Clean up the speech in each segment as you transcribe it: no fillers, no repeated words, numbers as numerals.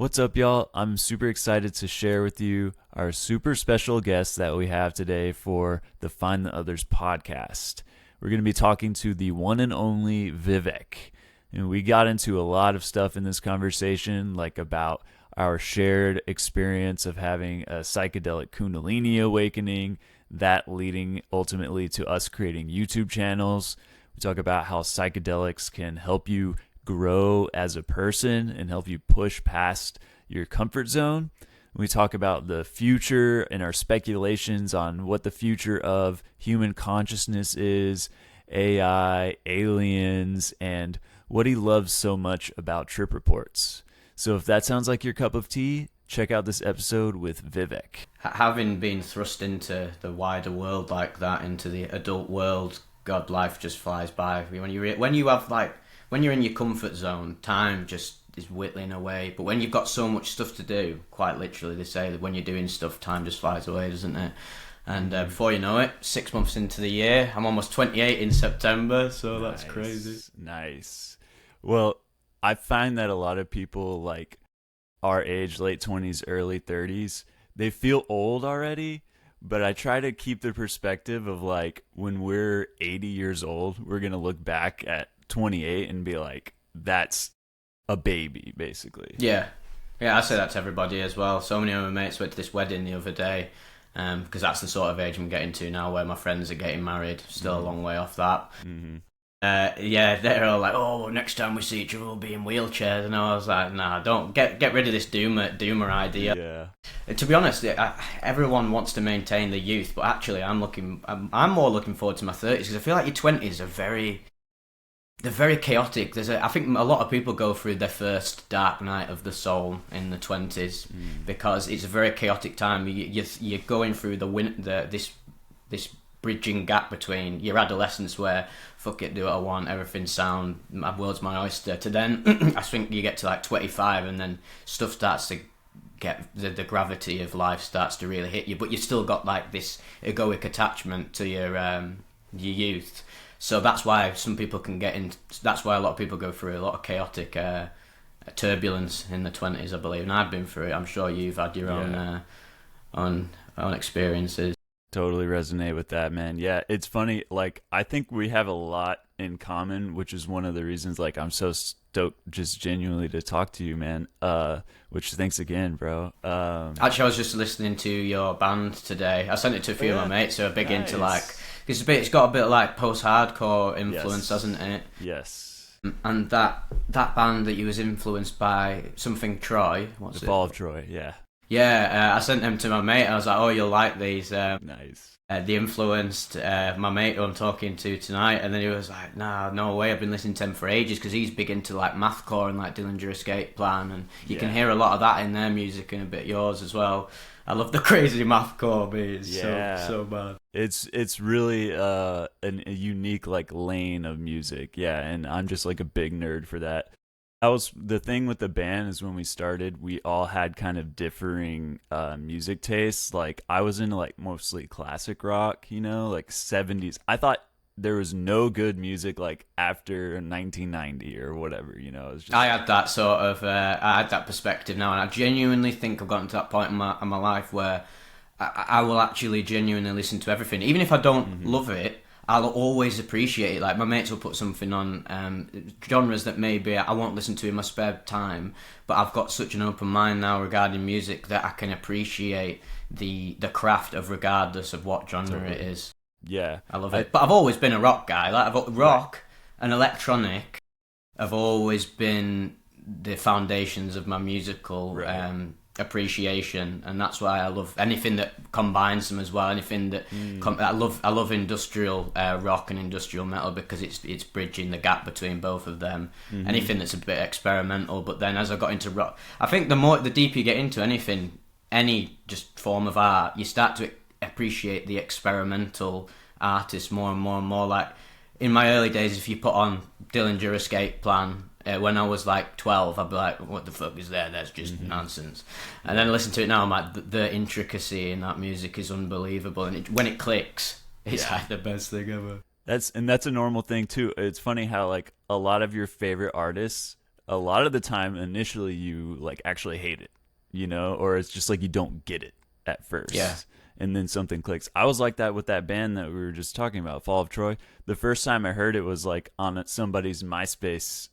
What's up, y'all? I'm super excited to share with you our super special guest that we have today for the Find the Others podcast. We're going to be talking to the one and only Vivec. And we got into a lot of stuff in this conversation, like about our shared experience of having a psychedelic Kundalini awakening, that leading ultimately to us creating YouTube channels. We talk about how psychedelics can help you grow as a person and help you push past your comfort zone. We talk about the future and our speculations on what the future of human consciousness is, AI, aliens, and what he loves so much about trip reports. So if that sounds like your cup of tea, check out this episode with Vivec. Having been thrust into the wider world like that, into the adult world, God, life just flies by. When you're in your comfort zone, time just is whittling away. But when you've got so much stuff to do, quite literally, they say that when you're doing stuff, time just flies away, doesn't it? And before you know it, 6 months into the year, I'm almost 28 in September, so Nice. That's crazy. Nice. Well, I find that a lot of people like our age, late 20s, early 30s, they feel old already. But I try to keep the perspective of like when we're 80 years old, we're going to look back at 28 and be like, that's a baby, basically. Yeah, I say that to everybody as well. So many of my mates went to this wedding the other day, because that's the sort of age I'm getting to now, where my friends are getting married. Still a long way off that. Mm-hmm. They're all like, "Oh, next time we see each other, we'll be in wheelchairs." And I was like, "Nah, don't get rid of this doomer idea." Yeah. To be honest, everyone wants to maintain the youth, but actually, I'm more looking forward to my 30s, because I feel like your 20s are they're very chaotic. I think a lot of people go through their first dark night of the soul in the 20s, because it's a very chaotic time. You're going through this bridging gap between your adolescence, where fuck it, do what I want, everything's sound, my world's my oyster, to then I think you get to like 25, and then stuff starts to get the gravity of life starts to really hit you, but you still got like this egoic attachment to your youth. So that's why some people can get in. That's why a lot of people go through a lot of chaotic turbulence in the 20s, I believe. And I've been through it. I'm sure you've had your own experiences. Totally resonate with that, man. Yeah, it's funny. Like, I think we have a lot in common, which is one of the reasons, like, I'm so stoked just genuinely to talk to you, man. Which, thanks again, bro. Actually, I was just listening to your band today. I sent it to a few of my mates who are big into, like, it's got a bit of, like, post-hardcore influence, hasn't it? Yes. And that band that you was influenced by, something Troy, what's it? The Fall of Troy, yeah. Yeah, I sent them to my mate. I was like, "Oh, you'll like these." Nice. They influenced my mate who I'm talking to tonight, and then he was like, "Nah, no way. I've been listening to him for ages," because he's big into like mathcore and like Dillinger Escape Plan, and you can hear a lot of that in their music and a bit yours as well. I love the crazy mathcore beats. Yeah. So bad. It's really a unique like lane of music. Yeah, and I'm just like a big nerd for that. That was the thing with the band, is when we started, we all had kind of differing music tastes. Like, I was into like mostly classic rock, like 70s. I thought there was no good music like after 1990 or whatever, It was just, I had that sort of I had that perspective now, and I genuinely think I've gotten to that point in my life where I will actually genuinely listen to everything, even if I don't love it. I'll always appreciate it. Like, my mates will put something on, genres that maybe I won't listen to in my spare time, but I've got such an open mind now regarding music that I can appreciate the craft of regardless of what genre it is. Yeah. I love it. But I've always been a rock guy. Like, rock and electronic have always been the foundations of my musical appreciation, and that's why I love anything that combines them as well. Anything that I love industrial rock and industrial metal, because it's bridging the gap between both of them. Anything that's a bit experimental, but then as I got into rock, I think the deeper you get into anything, any just form of art, you start to appreciate the experimental artists more and more and more. Like, in my early days, if you put on Dillinger Escape Plan when I was like 12, I'd be like, "What the fuck is that? That's just nonsense." And then I listen to it now, I'm like, the intricacy in that music is unbelievable, and when it clicks, it's like the best thing ever. That's a normal thing too. It's funny how like a lot of your favorite artists a lot of the time initially you like actually hate it, or it's just like you don't get it at first. Yeah. And then something clicks. I was like that with that band that we were just talking about, Fall of Troy. The first time I heard it was like on somebody's MySpace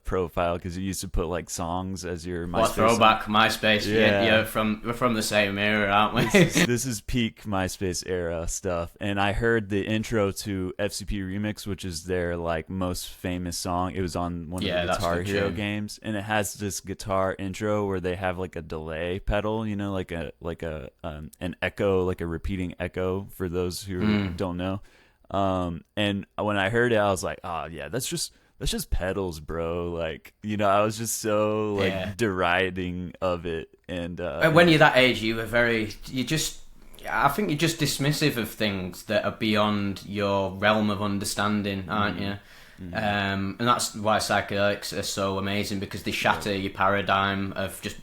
profile, because you used to put like songs as your MySpace. What throwback song. MySpace? Yeah, we're from the same era, aren't we? This is peak MySpace era stuff. And I heard the intro to FCP Remix, which is their like most famous song. It was on one of the Guitar Hero games, and it has this guitar intro where they have like a delay pedal, like an echo, like a repeating echo for those who don't know. And when I heard it, I was like, oh yeah, that's just pedals, bro. Like, I was just so like deriding of it. And when you're that age, I think you're just dismissive of things that are beyond your realm of understanding, aren't you? Mm-hmm. And that's why psychedelics are so amazing, because they shatter your paradigm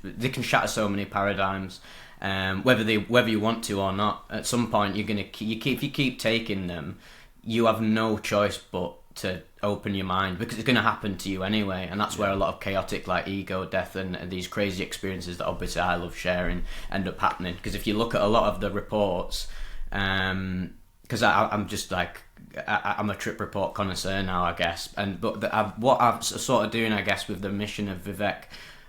they can shatter so many paradigms. Whether you want to or not, at some point if you keep taking them, you have no choice but to open your mind, because it's going to happen to you anyway. And that's where a lot of chaotic like ego death and these crazy experiences that obviously I love sharing end up happening. Because if you look at a lot of the reports, because I'm just like I'm a trip report connoisseur now, I guess, what I'm sort of doing, I guess, with the Mission of Vivec.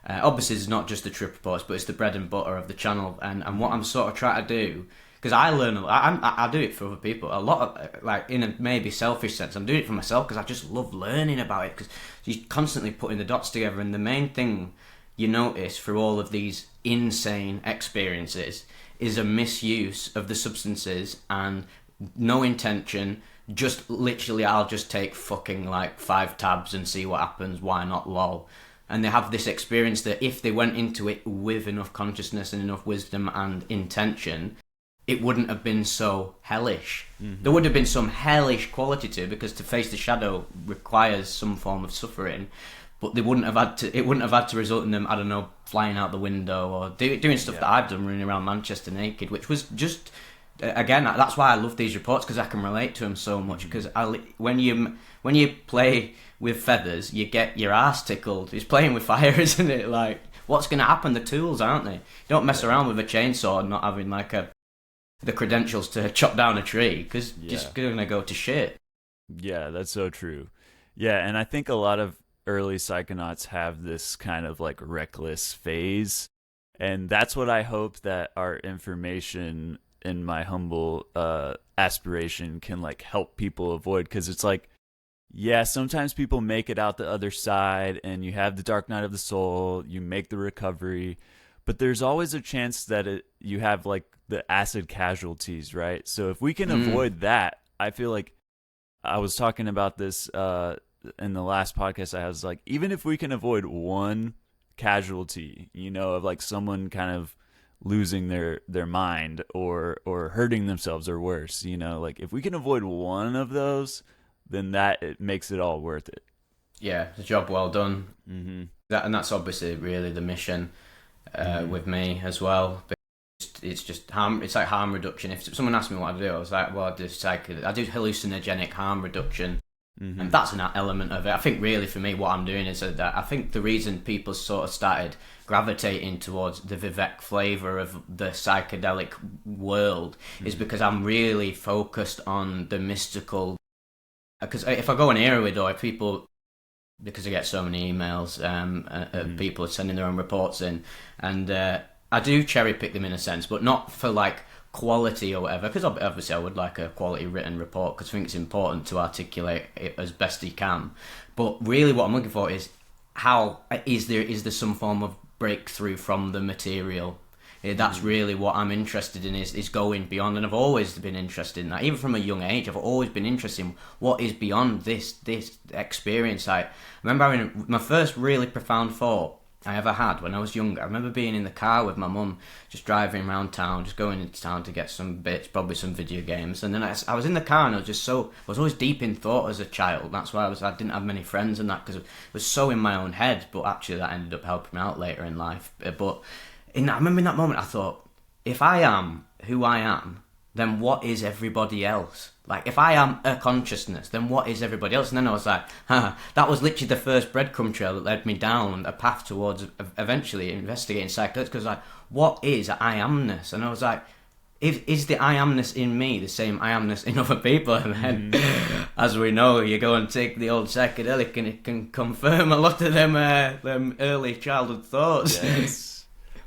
Obviously, it's not just the trip reports, but it's the bread and butter of the channel. And what I'm sort of trying to do, because I learn a lot, I do it for other people. A lot of, like, in a maybe selfish sense, I'm doing it for myself because I just love learning about it, because you're constantly putting the dots together. And the main thing you notice through all of these insane experiences is a misuse of the substances and no intention. Just literally, I'll just take fucking like 5 tabs and see what happens. Why not, lol? And they have this experience that if they went into it with enough consciousness and enough wisdom and intention, it wouldn't have been so hellish. Mm-hmm. There would have been some hellish quality to it, because to face the shadow requires some form of suffering. But it wouldn't have had to result in them, I don't know, flying out the window or doing stuff that I've done, running around Manchester naked, which was just, again, that's why I love these reports, because I can relate to them so much. Because when you play with feathers, you get your ass tickled. It's playing with fire, isn't it? Like, what's going to happen? The tools, aren't they? You don't mess around with a chainsaw not having like the credentials to chop down a tree, because just going to go to shit. Yeah, that's so true. Yeah, and I think a lot of early psychonauts have this kind of like reckless phase, and that's what I hope that our information, in my humble aspiration, can like help people avoid. Because it's like, yeah, sometimes people make it out the other side and you have the dark night of the soul, you make the recovery, but there's always a chance that you have like the acid casualties, right? So if we can avoid that, I feel like, I was talking about this in the last podcast I was like, even if we can avoid one casualty, of like someone kind of losing their mind or hurting themselves or worse, like if we can avoid one of those, then it makes it all worth it. Yeah, it's a job well done. Mm-hmm. And that's obviously really the mission with me as well. But it's just harm. It's like harm reduction. If someone asked me what I do, I was like, well, I do hallucinogenic harm reduction. Mm-hmm. And that's an element of it. I think really for me what I'm doing is that I think the reason people sort of started gravitating towards the Vivec flavour of the psychedelic world is because I'm really focused on the mystical. Because if I go an era with people, because I get so many emails, people sending their own reports in, and I do cherry pick them in a sense, but not for like quality or whatever, because obviously I would like a quality written report, because I think it's important to articulate it as best you can. But really what I'm looking for is how is there some form of breakthrough from the material. That's really what I'm interested in, is going beyond. And I've always been interested in that, even from a young age. I've always been interested in what is beyond this experience. I remember having my first really profound thought I ever had when I was younger. I remember being in the car with my mum, just driving around town, just going into town to get some bits, probably some video games. And then I was in the car, and I was always deep in thought as a child. That's why I didn't have many friends and that, because I was so in my own head. But actually that ended up helping me out later in life. But I remember in that moment I thought, if I am who I am, then what is everybody else? Like, if I am a consciousness, then what is everybody else? And then I was like, that was literally the first breadcrumb trail that led me down a path towards eventually investigating psychedelics. Because, like, what is I amness? And I was like, is the I amness in me the same I amness in other people? And then, as we know, you go and take the old psychedelic and it can confirm a lot of them early childhood thoughts. Yes.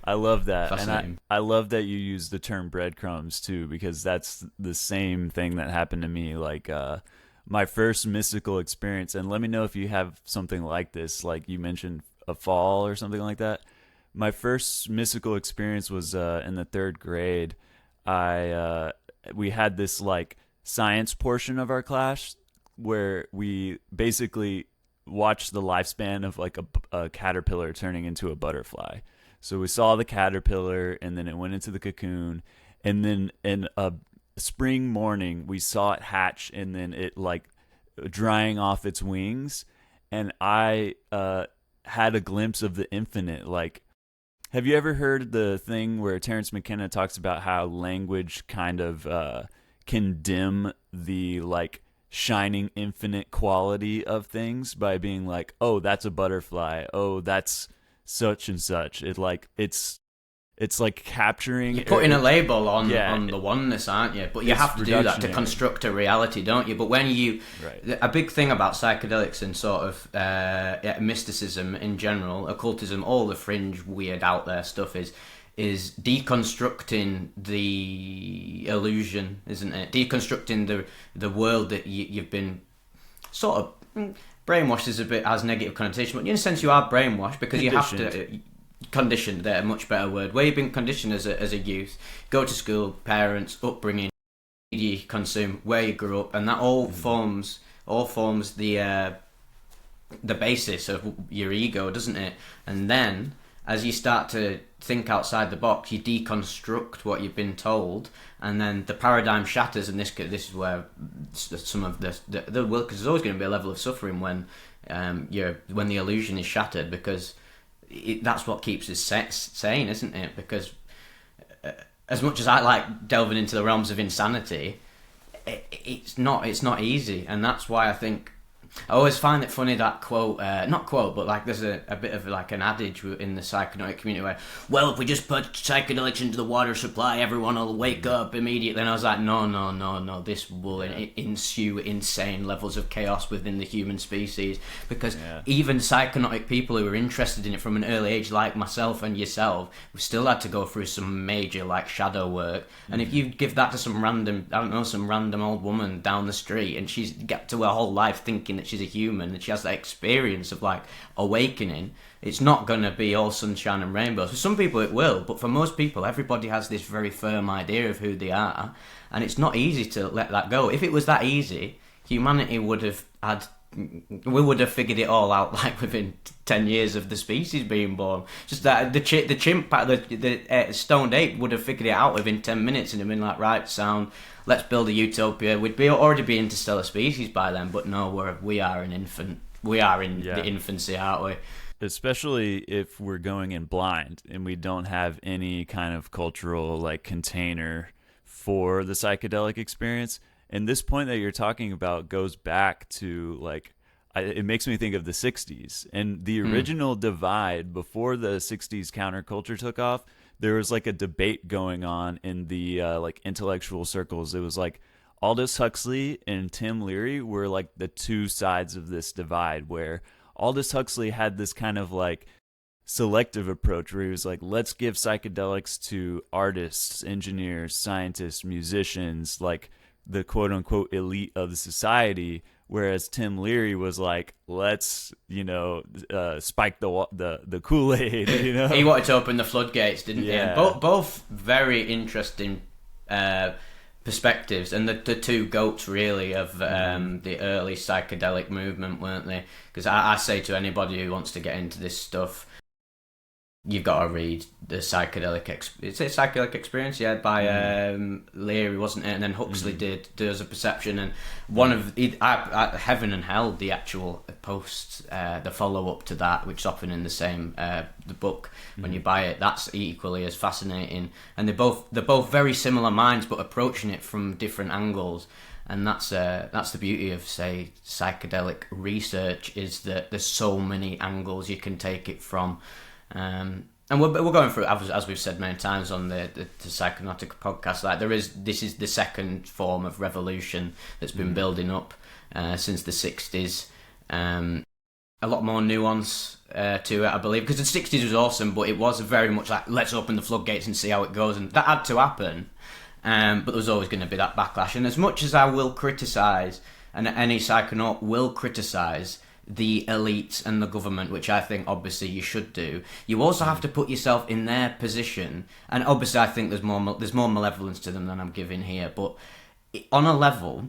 I love that. And I love that you use the term breadcrumbs too, because that's the same thing that happened to me. Like my first mystical experience, and let me know if you have something like this, like you mentioned a fall or something like that. My first mystical experience was in the third grade. We had this like science portion of our class where we basically watched the lifespan of like a caterpillar turning into a butterfly. So we saw the caterpillar, and then it went into the cocoon, and then in a spring morning we saw it hatch, and then it like drying off its wings, and I had a glimpse of the infinite. Like, have you ever heard the thing where Terence McKenna talks about how language kind of can dim the like shining infinite quality of things by being like, oh, that's a butterfly, oh, that's such and such. It's like capturing. You're putting a label on the oneness, aren't you? But you have to do that to construct a reality, don't you? But when you, a big thing about psychedelics and sort of mysticism in general, occultism, all the fringe, weird, out there stuff is deconstructing the illusion, isn't it? Deconstructing the world that you've been sort of. Brainwashed is a bit has negative connotation, but in a sense you are brainwashed because you have to conditioned. They're a much better word. Where you've been conditioned as a youth, go to school, parents, upbringing, media you consume, where you grew up, and that all forms the basis of your ego, doesn't it? And then as you start to think outside the box, you deconstruct what you've been told, and then the paradigm shatters. And this is where some of the will, because there's always going to be a level of suffering when the illusion is shattered, because that's what keeps us sane, isn't it? Because as much as I like delving into the realms of insanity, it's not easy, and that's why I think. I always find it funny that quote, not quote, but like there's a bit of like an adage in the psychedelic community where, well, if we just put psychedelics into the water supply, everyone will wake up immediately. And I was like, no, this will ensue insane levels of chaos within the human species, because even psychotic people who are interested in it from an early age, like myself and yourself, we still had to go through some major like shadow work. And if you give that to some random old woman down the street, and she's got to her whole life thinking that she's a human, and she has that experience of like awakening, it's not going to be all sunshine and rainbows. For some people it will, but for most people, everybody has this very firm idea of who they are, and it's not easy to let that go. If it was that easy, humanity would have figured it all out like within 10 years of the species being born. Just that the chimp, the stoned ape would have figured it out within 10 minutes and have been like, right, sound, let's build a utopia. We'd already be interstellar species by then, but no, we are an infant. We are in the infancy, aren't we? Especially if we're going in blind and we don't have any kind of cultural like container for the psychedelic experience. And this point that you're talking about goes back to like, it makes me think of the 60s and the original divide before the 60s counterculture took off. There was like a debate going on in the like intellectual circles. It was like Aldous Huxley and Tim Leary were like the two sides of this divide, where Aldous Huxley had this kind of like selective approach where he was like, let's give psychedelics to artists, engineers, scientists, musicians, like the quote unquote elite of the society. Whereas Tim Leary was like, let's, spike the Kool-Aid, He wanted to open the floodgates, didn't he? And both very interesting perspectives, and the two goats really of the early psychedelic movement, weren't they? Because I say to anybody who wants to get into this stuff, you've got to read the psychedelic experience, by Leary, wasn't it? And then Huxley does a perception, and one of Heaven and Hell, the actual post, the follow up to that, which is often in the same the book when you buy it. That's equally as fascinating, and they're both very similar minds, but approaching it from different angles. And that's the beauty of, say, psychedelic research, is that there's so many angles you can take it from. And we're going through, as we've said many times on the Psychonautica podcast, like this is the second form of revolution that's been building up since the 60s. A lot more nuance to it, I believe, because the 60s was awesome, but it was very much like, let's open the floodgates and see how it goes, and that had to happen. But there was always going to be that backlash. And as much as I will criticise, and any psychonaut will criticise, the elites and the government, which I think obviously you should do, you also have to put yourself in their position. And obviously I think there's more malevolence to them than I'm giving here. But on a level,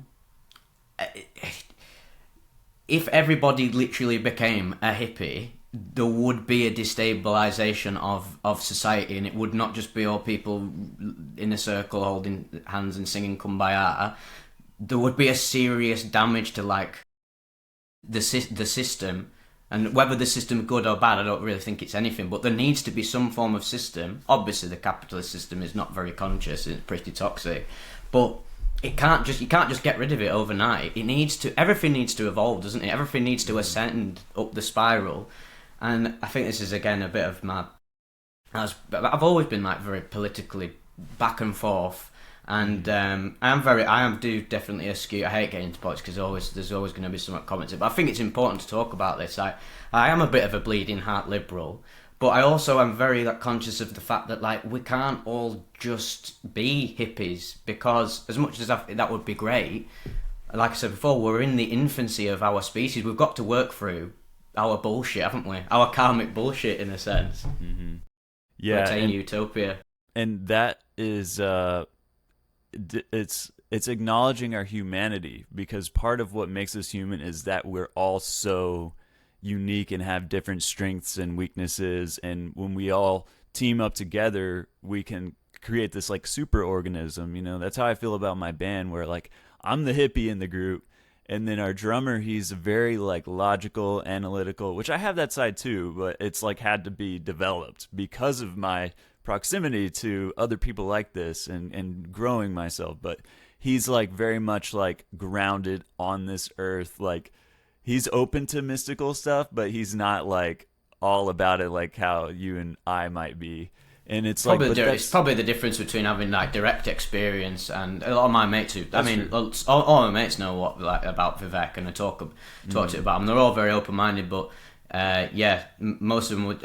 if everybody literally became a hippie, there would be a destabilisation of society, and it would not just be all people in a circle holding hands and singing Kumbaya. There would be a serious damage to, like, the system, and whether the system is good or bad, I don't really think it's anything, but there needs to be some form of system. Obviously the capitalist system is not very conscious, it's pretty toxic, but you can't just get rid of it overnight. Everything needs to evolve, doesn't it? Everything needs to ascend up the spiral. And I think this is again a bit of I've always been like very politically back and forth, and I am definitely askew. I hate getting into politics because there's always going to be some comments, but I think it's important to talk about this. I am a bit of a bleeding heart liberal, but I also am very conscious of the fact that, like, we can't all just be hippies, because as much as that would be great, like I said before, we're in the infancy of our species. We've got to work through our bullshit, haven't we? Our karmic bullshit, in a sense. Mm-hmm. Yeah, attain utopia. And that is it's acknowledging our humanity, because part of what makes us human is that we're all so unique and have different strengths and weaknesses, and when we all team up together, we can create this like super organism. You know, that's how I feel about my band, where like I'm the hippie in the group, and then our drummer, he's very like logical, analytical, which I have that side too, but it's like had to be developed because of my proximity to other people like this and growing myself. But he's like very much like grounded on this earth. Like he's open to mystical stuff, but he's not like all about it like how you and I might be. And it's probably like, it's probably the difference between having like direct experience, and a lot of my mates who, all my mates know what like about Vivec, and I talk to it about them. They're all very open minded, but most of them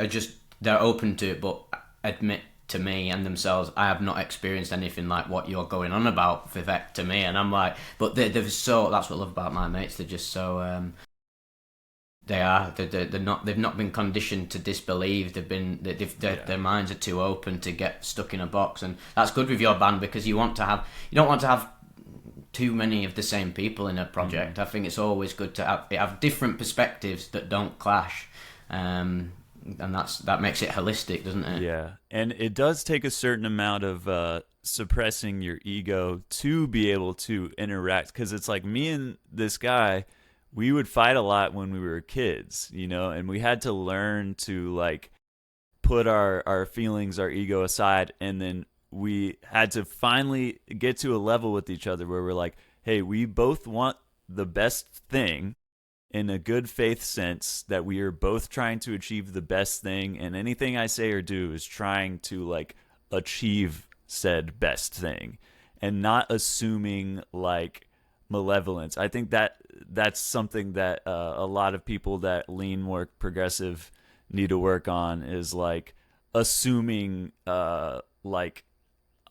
they're open to it, but admit to me and themselves, I have not experienced anything like what you're going on about, Vivec, to me. And I'm like, but they're so, that's what I love about my mates. They're just so they've not been conditioned to disbelieve. Their minds are too open to get stuck in a box, and that's good with your band, because you don't want to have too many of the same people in a project. I think it's always good to have different perspectives that don't clash, and that makes it holistic, doesn't it? Yeah, and it does take a certain amount of suppressing your ego to be able to interact, because it's like me and this guy, we would fight a lot when we were kids, you know, and we had to learn to like put our feelings, our ego aside, and then we had to finally get to a level with each other where we're like, hey, we both want the best thing in a good faith sense, that we are both trying to achieve the best thing, and anything I say or do is trying to like achieve said best thing, and not assuming like malevolence. I think that's something that a lot of people that lean more progressive need to work on, is like assuming like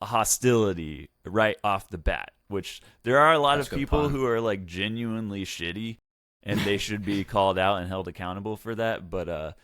hostility right off the bat, which there are a lot of people who are like genuinely shitty, and they should be called out and held accountable for that. But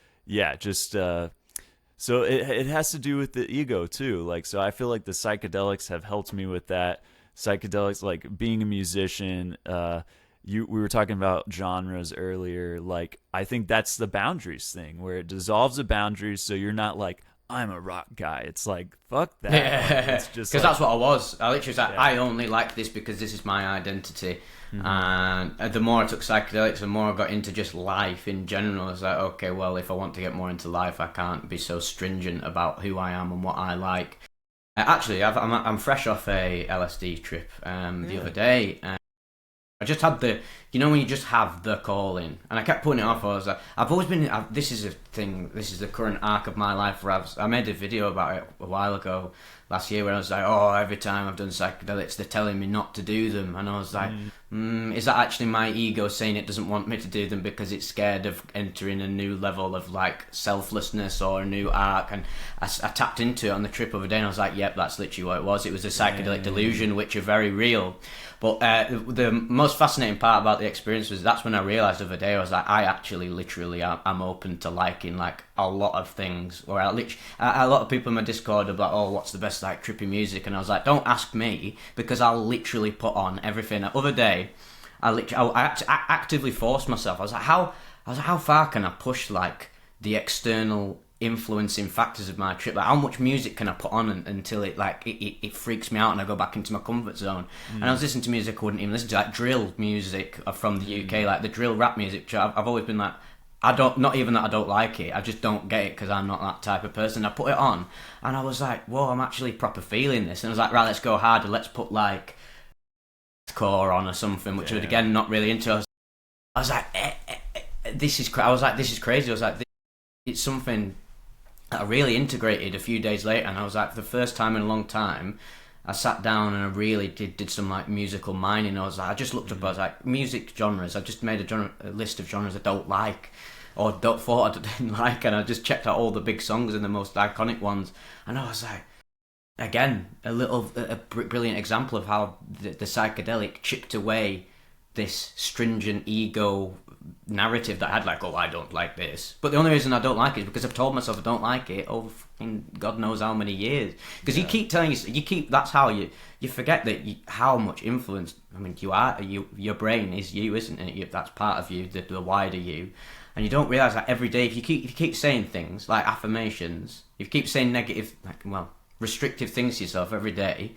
so it has to do with the ego too. Like, so I feel like the psychedelics have helped me with that. Psychedelics, like being a musician, we were talking about genres earlier. Like, I think that's the boundaries thing, where it dissolves the boundaries, so you're not like, I'm a rock guy. It's like, fuck that. Yeah. It's just because that's what I was. I literally was like, I only like this because this is my identity. Mm-hmm. And the more I took psychedelics, the more I got into just life in general. I was like, okay, well, if I want to get more into life, I can't be so stringent about who I am and what I like. Actually, I'm fresh off a LSD trip the other day. I just had when you just have the calling, and I kept putting it off. I was like, I've always been. This is a thing. This is the current arc of my life. Where I made a video about it a while ago, last year, where I was like, oh, every time I've done psychedelics, they're telling me not to do them, and I was like, is that actually my ego saying it doesn't want me to do them because it's scared of entering a new level of like selflessness or a new arc? And I tapped into it on the trip over day, and I was like, yep, that's literally what it was. It was a psychedelic delusion, which are very real. But the most fascinating part about the experience was that's when I realised the other day, I was like, I actually literally am open to liking like a lot of things. Or a lot of people in my Discord are like, oh, what's the best like trippy music? And I was like, don't ask me, because I'll literally put on everything. The other day, I actively forced myself. I was like, how far can I push like the external influencing factors of my trip? Like, how much music can I put on until it freaks me out and I go back into my comfort zone? And I was listening to music I wouldn't even listen to, like drill music from the UK, like the drill rap music, which I've always been like, not even that I don't like it, I just don't get it because I'm not that type of person. I put it on and I was like, whoa, I'm actually proper feeling this. And I was like, right, let's go harder, let's put like core on or something, which I was again not really into. I was like, this is crazy. I was like, it's something that I really integrated a few days later, and I was like, for the first time in a long time, I sat down and I really did some like musical mining. I was like, I just looked up, I was like, music genres. I just made a list of genres I don't like, or thought I didn't like, and I just checked out all the big songs and the most iconic ones, and I was like, again, a brilliant example of how the psychedelic chipped away this stringent ego narrative that I had, like, oh, I don't like this. But the only reason I don't like it is because I've told myself I don't like it over fucking God knows how many years. Because you keep telling that's how you forget that how much influence, I mean, your brain is you, isn't it? That's part of you, the wider you. And you don't realise that every day, if you keep saying things like affirmations, if you keep saying negative, restrictive things to yourself every day,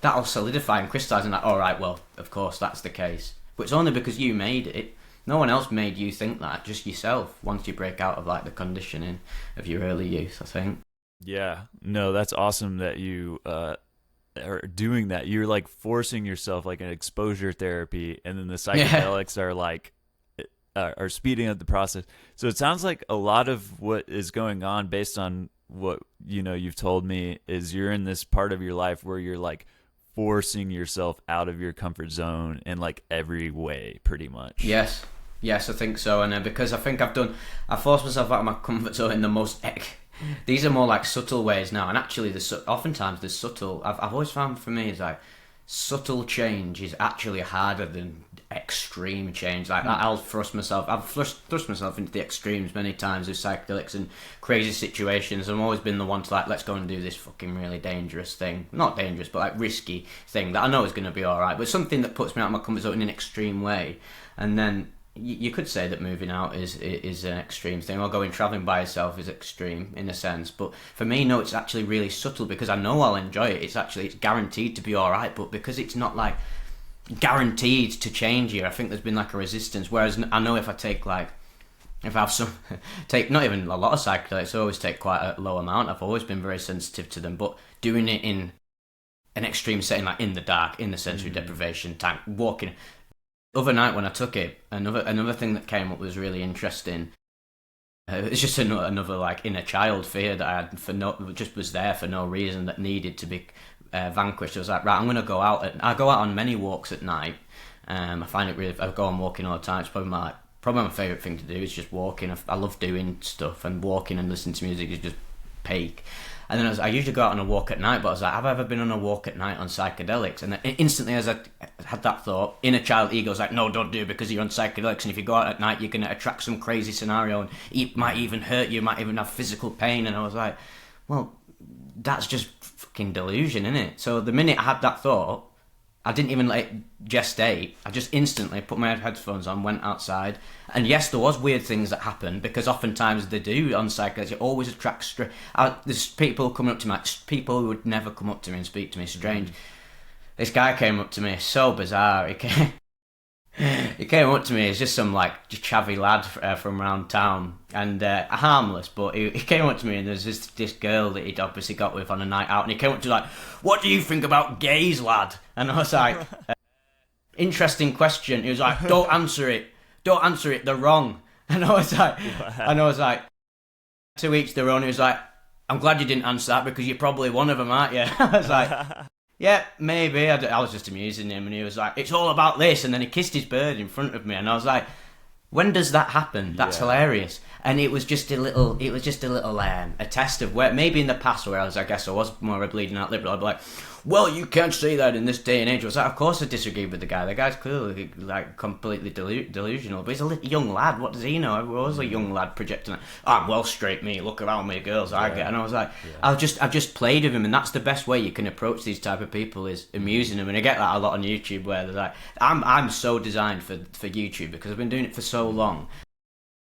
that'll solidify and crystallise, and like, all right, well, of course that's the case. But it's only because you made it. No one else made you think that, just yourself, once you break out of like the conditioning of your early youth, I think. Yeah, no, that's awesome that you are doing that. You're like forcing yourself, like an exposure therapy, and then the psychedelics are like are speeding up the process. So it sounds like a lot of what is going on, based on what you've told me, is you're in this part of your life where you're like forcing yourself out of your comfort zone in like every way, pretty much. Yes, I think so. And because I think I forced myself out of my comfort zone in the most these are more like subtle ways now, and actually oftentimes the subtle, I've always found for me is like subtle change is actually harder than extreme change. Like I've thrust myself into the extremes many times with psychedelics and crazy situations. I've always been the one to like, let's go and do this fucking really dangerous thing, not dangerous but like risky thing that I know is going to be alright, but something that puts me out of my comfort zone in an extreme way. And then you could say that moving out is an extreme thing, or going travelling by yourself is extreme in a sense. But for me, no, it's actually really subtle, because I know I'll enjoy it. It's guaranteed to be alright, but because it's not like guaranteed to change you, I think there's been like a resistance. Whereas I know if I have take not even a lot of psychedelics, I always take quite a low amount. I've always been very sensitive to them, but doing it in an extreme setting, like in the dark, in the sensory deprivation tank, walking. Other night when I took it, another thing that came up was really interesting. It's just another like inner child fear that I had just was there for no reason, that needed to be vanquished. I was like, right, I'm going to go out. I go out on many walks at night. I find it really. I go on walking all the time. It's probably my favourite thing to do is just walking. I love doing stuff, and walking and listening to music is just peak. And then I usually go out on a walk at night, but I was like, have I ever been on a walk at night on psychedelics? And then instantly, as I had that thought, inner child ego was like, no, don't do it, because you're on psychedelics, and if you go out at night, you're going to attract some crazy scenario, and it might even hurt you, might even have physical pain. And I was like, well, that's just fucking delusion, isn't it? So the minute I had that thought, I didn't even let it gestate. I just instantly put my headphones on, went outside. And yes, there was weird things that happened, because oftentimes they do on psychedelics. It always attracts... There's people coming up to me, people who would never come up to me and speak to me, strange. This guy came up to me, so bizarre. He came up to me, he's just some like chavvy lad from around town, and harmless, but he came up to me, and there's this girl that he'd obviously got with on a night out, and he came up to like, what do you think about gays, lad? And I was like, interesting question. He was like, don't answer it, they're wrong. And I was like, to each their own. He was like, I'm glad you didn't answer that because you're probably one of them, aren't you? I was like, yeah, maybe. I was just amusing him, and he was like, it's all about this, and then he kissed his bird in front of me, and I was like, when does that happen? That's hilarious. And it was just a little a test of where maybe in the past where I was more a bleeding out liberal. I'd be like, well, you can't say that in this day and age. I was like, of course I disagreed with the guy. The guy's clearly like completely delusional, but he's a young lad. What does he know? I was a young lad projecting like, I'm well straight me. Look at how many girls I get. And I was like, I've just played with him, and that's the best way you can approach these type of people is amusing them. And I get that a lot on YouTube where they're like, I'm so designed for YouTube because I've been doing it for so long.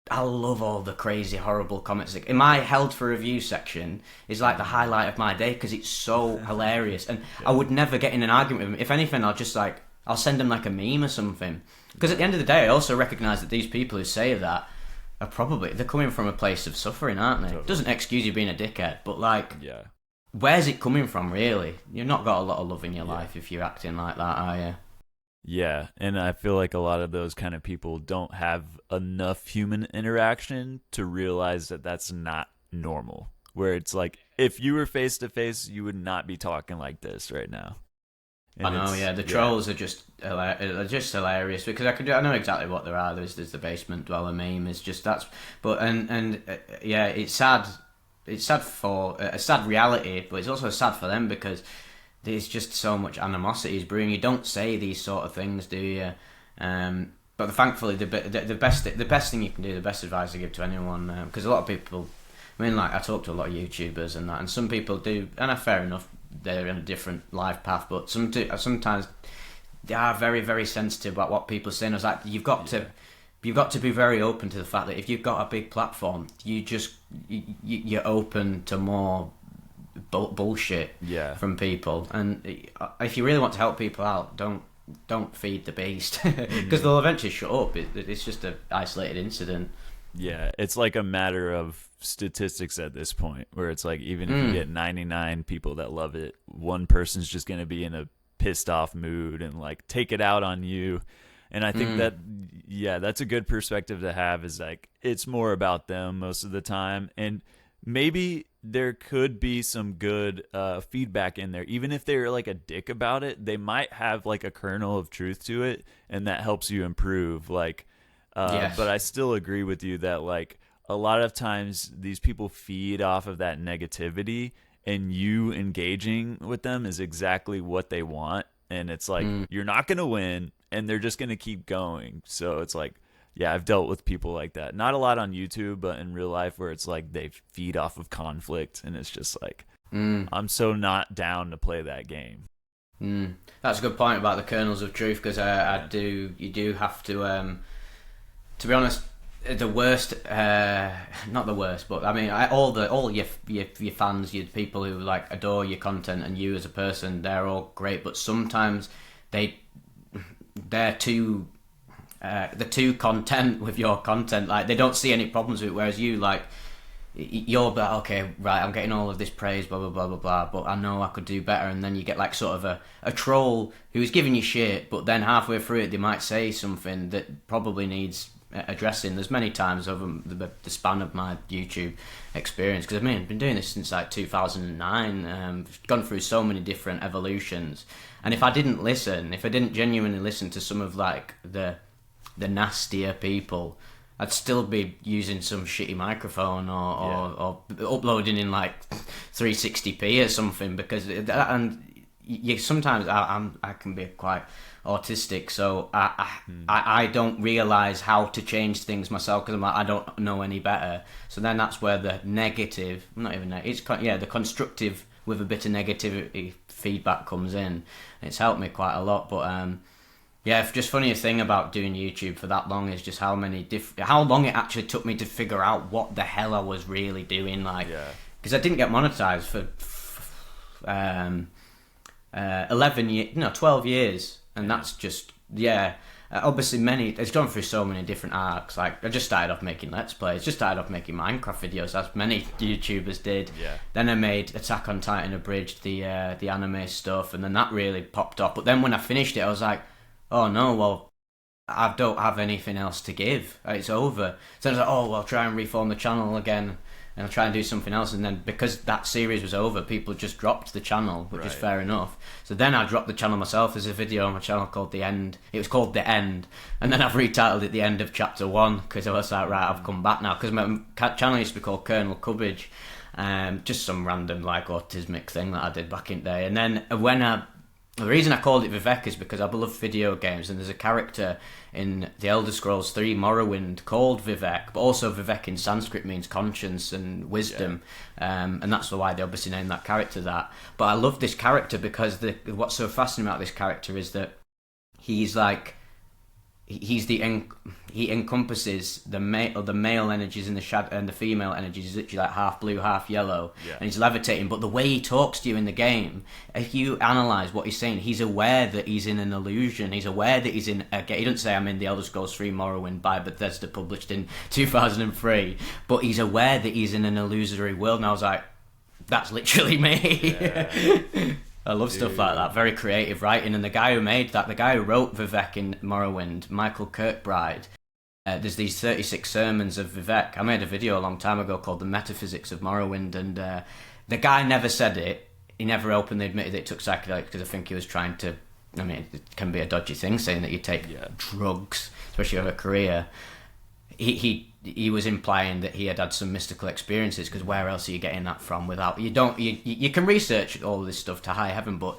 I love all the crazy, horrible comments. In my held for review section is like the highlight of my day because it's so hilarious. And I would never get in an argument with them. If anything, I'll send them like a meme or something. Because at the end of the day, I also recognise that these people who say that they're coming from a place of suffering, aren't they? Totally. It doesn't excuse you being a dickhead, but where's it coming from, really? You've not got a lot of love in your life if you're acting like that, are you? Yeah, and I feel like a lot of those kind of people don't have enough human interaction to realize that that's not normal. Where it's like, if you were face to face, you would not be talking like this right now. And I know, the trolls are just hilarious because I know exactly what there are. There's the basement dweller meme. It's just it's sad. It's sad for a sad reality, but it's also sad for them because there's just so much animosity is brewing. You don't say these sort of things, do you? But thankfully, the best thing you can do, the best advice I give to anyone, because a lot of people, I mean, like I talk to a lot of YouTubers and that, and some people do, and fair enough, they're in a different life path, but sometimes they are very, very sensitive about what people are saying. I was like, you've got to be very open to the fact that if you've got a big platform, you're open to more bullshit from people, and if you really want to help people out, don't feed the beast because they'll eventually shut up. It's just an isolated incident. It's like a matter of statistics at this point where it's like even if you get 99 people that love it, one person's just going to be in a pissed off mood and like take it out on you. And I think that's a good perspective to have, is like it's more about them most of the time, and maybe there could be some good feedback in there. Even if they're like a dick about it, they might have like a kernel of truth to it, and that helps you improve. But I still agree with you that like a lot of times these people feed off of that negativity, and you engaging with them is exactly what they want. And it's like, you're not going to win, and they're just going to keep going. So it's like, yeah, I've dealt with people like that. Not a lot on YouTube, but in real life where it's like they feed off of conflict, and it's just like, I'm so not down to play that game. That's a good point about the kernels of truth, because you do have to be honest, the worst, not the worst, but I mean, all your fans, your people who like adore your content and you as a person, they're all great, but sometimes they're too content with your content. Like they don't see any problems with it, whereas you like you're like, okay, right, I'm getting all of this praise, blah blah blah blah blah, but I know I could do better. And then you get like sort of a troll who's giving you shit, but then halfway through it they might say something that probably needs addressing. There's many times over the span of my YouTube experience, because I've been doing this since like 2009, gone through so many different evolutions, and if I didn't genuinely listen to some of like the nastier people, I'd still be using some shitty microphone or uploading in like 360p or something, because sometimes I can be quite autistic, so I don't realise how to change things myself, because I'm like, I don't know any better. So then that's where the negative, not even negative, the constructive with a bit of negativity feedback comes in. It's helped me quite a lot, but just funniest thing about doing YouTube for that long is just how long it actually took me to figure out what the hell I was really doing, like, because I didn't get monetized for 12 years, and that's just obviously it's gone through so many different arcs. Like I just started off making Let's Plays, just started off making Minecraft videos, as many YouTubers did. Then I made Attack on Titan Abridged, the anime stuff, and then that really popped off. But then when I finished it, I was like, oh no, well, I don't have anything else to give. It's over. So I was like, oh, well, I'll try and reform the channel again, and I'll try and do something else. And then because that series was over, people just dropped the channel, which is fair enough. So then I dropped the channel myself. There's a video on my channel called The End. It was called The End. And then I've retitled it The End of Chapter 1, because I was like, right, I've come back now. Because my channel used to be called Colonel Cubbage. Just some random, like, autismic thing that I did back in the day. And then the reason I called it Vivec is because I love video games, and there's a character in The Elder Scrolls 3 Morrowind called Vivec, but also Vivec in Sanskrit means conscience and wisdom, and that's why they obviously named that character that. But I love this character because what's so fascinating about this character is that he's like, he encompasses the male energies and the shadow and the female energies. He's literally like half blue, half yellow, and he's levitating. But the way he talks to you in the game, if you analyse what he's saying, he's aware that he's in an illusion. He's aware that he's in a game. He doesn't say I'm in the Elder Scrolls 3 Morrowind by Bethesda, published in 2003, but he's aware that he's in an illusory world. And I was like, that's literally me. Yeah. I love stuff like that. Very creative writing. And the guy who made that, the guy who wrote Vivec in Morrowind, Michael Kirkbride, there's these 36 sermons of Vivec. I made a video a long time ago called The Metaphysics of Morrowind, and the guy never said it. He never openly admitted that he took psychedelics, because I think he was trying to... I mean, it can be a dodgy thing saying that you take drugs, especially if you have a career. He was implying that he had some mystical experiences, because where else are you getting that from without... You can research all this stuff to high heaven, but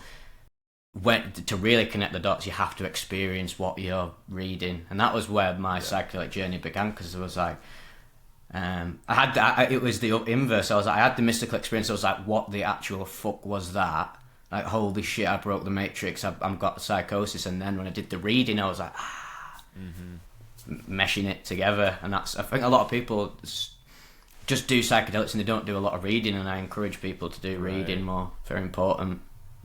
to really connect the dots, you have to experience what you're reading. And that was where my psychedelic journey began, because it was like... it was the inverse. I had the mystical experience. I was like, what the actual fuck was that? Like, holy shit, I broke the matrix. I've got psychosis. And then when I did the reading, I was like, meshing it together. And I think a lot of people just do psychedelics and they don't do a lot of reading, and I encourage people to do reading more. Very important.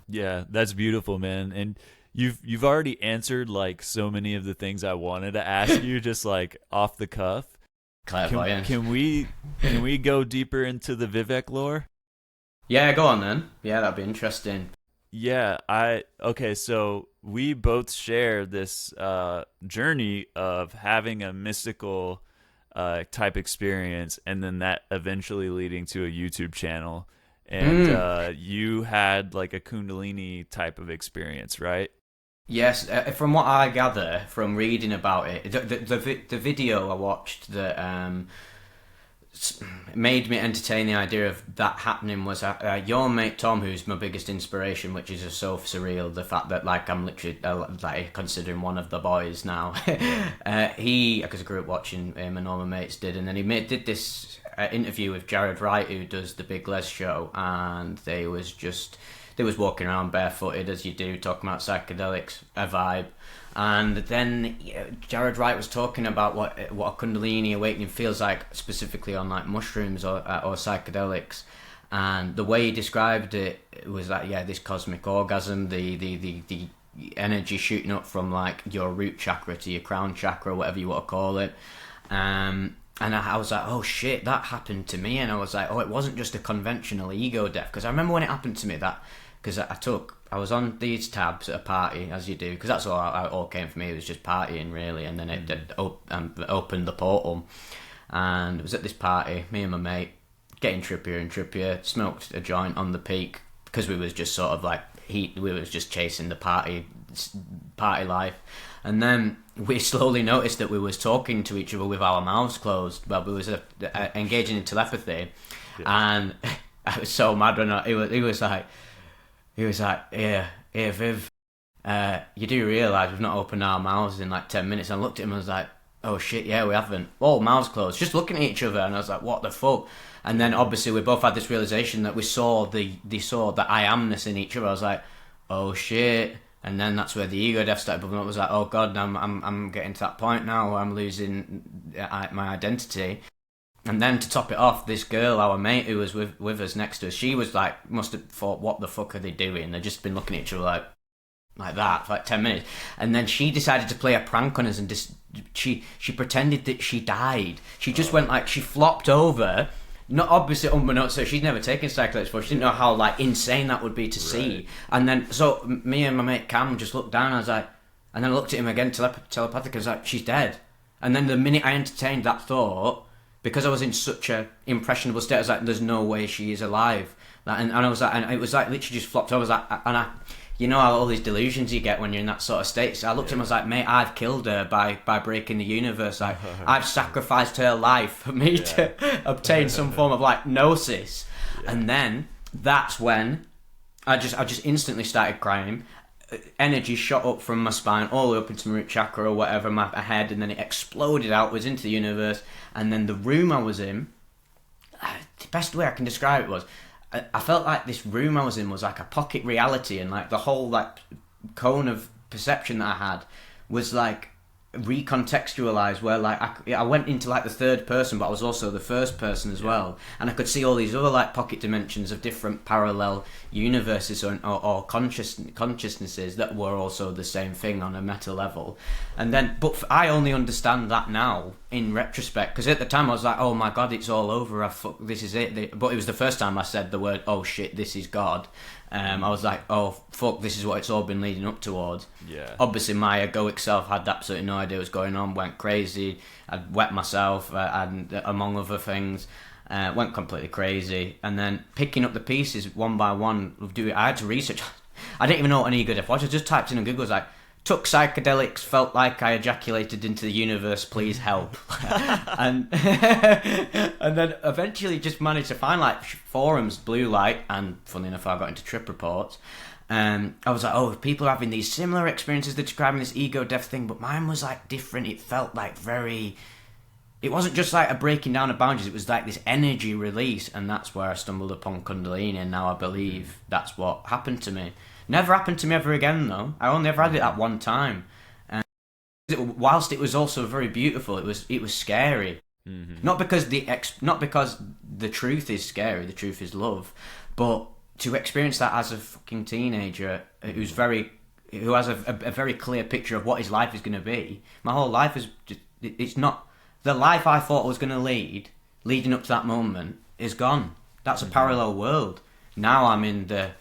Yeah, that's beautiful, man. And you've already answered like so many of the things I wanted to ask you, just like off the cuff. Clairvoyant. Can we go deeper into the Vivec lore? Yeah, go on then. Yeah, that'd be interesting. Yeah, okay, so we both share this journey of having a mystical type experience, and then that eventually leading to a YouTube channel. And you had like a Kundalini type of experience, right? Yes, from what I gather from reading about it, the video I watched that made me entertain the idea of that happening was your mate Tom, who's my biggest inspiration, which is just so surreal. The fact that like I'm literally like considering one of the boys now. Because I grew up watching him and all my mates did, and then he did this interview with Jared Wright, who does the Big Les show, and they was walking around barefooted as you do, talking about psychedelics, a vibe. And then Jared Wright was talking about what a Kundalini awakening feels like, specifically on like mushrooms or psychedelics. And the way he described it was like, this cosmic orgasm, the energy shooting up from like your root chakra to your crown chakra, whatever you want to call it. And I was like, oh shit, that happened to me. And I was like, oh, it wasn't just a conventional ego death. Because I remember when it happened to me, because I was on these tabs at a party, as you do, because that's all it all came for me. It was just partying, really, and then it opened the portal, and it was at this party, me and my mate, getting trippier and trippier, smoked a joint on the peak, because we was just sort of like, we was just chasing the party life, and then we slowly noticed that we was talking to each other with our mouths closed, but we was engaging in telepathy, and I was so mad when he was like, yeah, Viv, you do realise we've not opened our mouths in like 10 minutes. And I looked at him and was like, oh shit, yeah, we haven't. All mouths closed, just looking at each other. And I was like, what the fuck? And then obviously we both had this realisation that we saw the I amness in each other. I was like, oh shit. And then that's where the ego death started bubbling up. I was like, oh god, I'm getting to that point now where I'm losing my identity. And then to top it off, this girl, our mate who was with us next to us, she was like, must have thought, what the fuck are they doing? They've just been looking at each other like that for like 10 minutes. And then she decided to play a prank on us, and she pretended that she died. She just went like, she flopped over, not obviously unbeknownst, so she'd never taken psychedelics before. She didn't know how like insane that would be to see. And then, so me and my mate Cam just looked down, and I was like, And then I looked at him again, telepathic. I was like, she's dead. And then the minute I entertained that thought, because I was in such a impressionable state, I was like, there's no way she is alive. And I was like, and it was like literally just flopped. I was like, you know how all these delusions you get when you're in that sort of state. So I looked at him, I was like, mate, I've killed her by breaking the universe. Like, I've sacrificed her life for me to obtain some form of like gnosis. Yeah. And then that's when I just instantly started crying. Energy shot up from my spine all the way up into my root chakra or whatever, my head, and then it exploded outwards into the universe. And then the room I was in, the best way I can describe it was, I felt like this room I was in was like a pocket reality, and like the whole like cone of perception that I had was like recontextualized, where like I went into like the third person, but I was also the first person as well, and I could see all these other like pocket dimensions of different parallel universes or consciousnesses that were also the same thing on a meta level. And then, but I only understand that now in retrospect, because at the time I was like, oh my god, it's all over, this is it. But it was the first time I said the word, oh shit, this is God. I was like, oh fuck, this is what it's all been leading up towards. Yeah. Obviously my egoic self had absolutely no idea what was going on, went crazy, I'd wet myself, and among other things, went completely crazy. And then picking up the pieces one by one, I had to research. I didn't even know what an ego death was. I just typed in on Google, I was like, took psychedelics, felt like I ejaculated into the universe, please help. and then eventually just managed to find like forums, blue light, and funny enough I got into trip reports. I was like, oh, people are having these similar experiences, they're describing this ego death thing, but mine was like different. It felt like it wasn't just like a breaking down of boundaries, it was like this energy release, and that's where I stumbled upon Kundalini, and now I believe that's what happened to me. Never happened to me ever again, though. I only ever had it at one time. And whilst it was also very beautiful, it was scary. Mm-hmm. Not because the truth is scary, the truth is love, but to experience that as a fucking teenager who has a very clear picture of what his life is going to be. My whole life is just, it's not the life I thought I was going to leading up to that moment is gone. That's a parallel world. Now I'm in the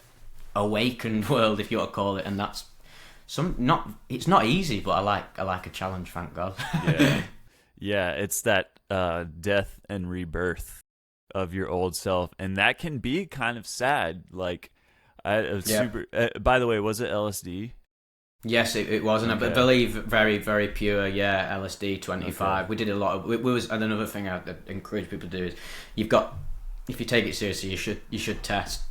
awakened world, if you want to call it, and that's it's not easy, but I like a challenge, thank God. Yeah, it's that death and rebirth of your old self, and that can be kind of sad. Like, super. By the way, was it LSD? Yes, it was, and okay. I believe very, very pure. Yeah, LSD 25. Okay. We did a lot of. And another thing I encourage people to do is, if you take it seriously, you should test.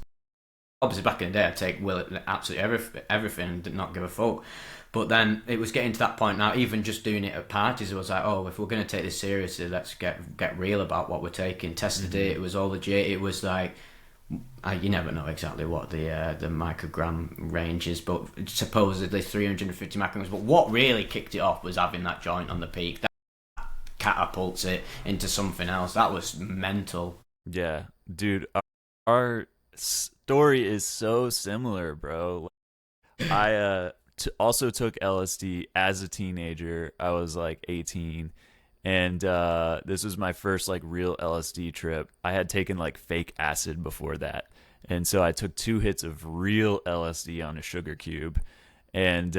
Obviously, back in the day, I'd take absolutely everything and did not give a fuck. But then it was getting to that point now, even just doing it at parties, it was like, oh, if we're going to take this seriously, let's get real about what we're taking. Tested it, it was all legit. It was like, you never know exactly what the microgram range is, but supposedly 350 micrograms. But what really kicked it off was having that joint on the peak. That catapults it into something else. That was mental. Yeah, dude, our story is so similar, bro. I also took LSD as a teenager. I was like 18, and this was my first like real LSD trip. I had taken like fake acid before that, and so I took 2 hits of real LSD on a sugar cube, and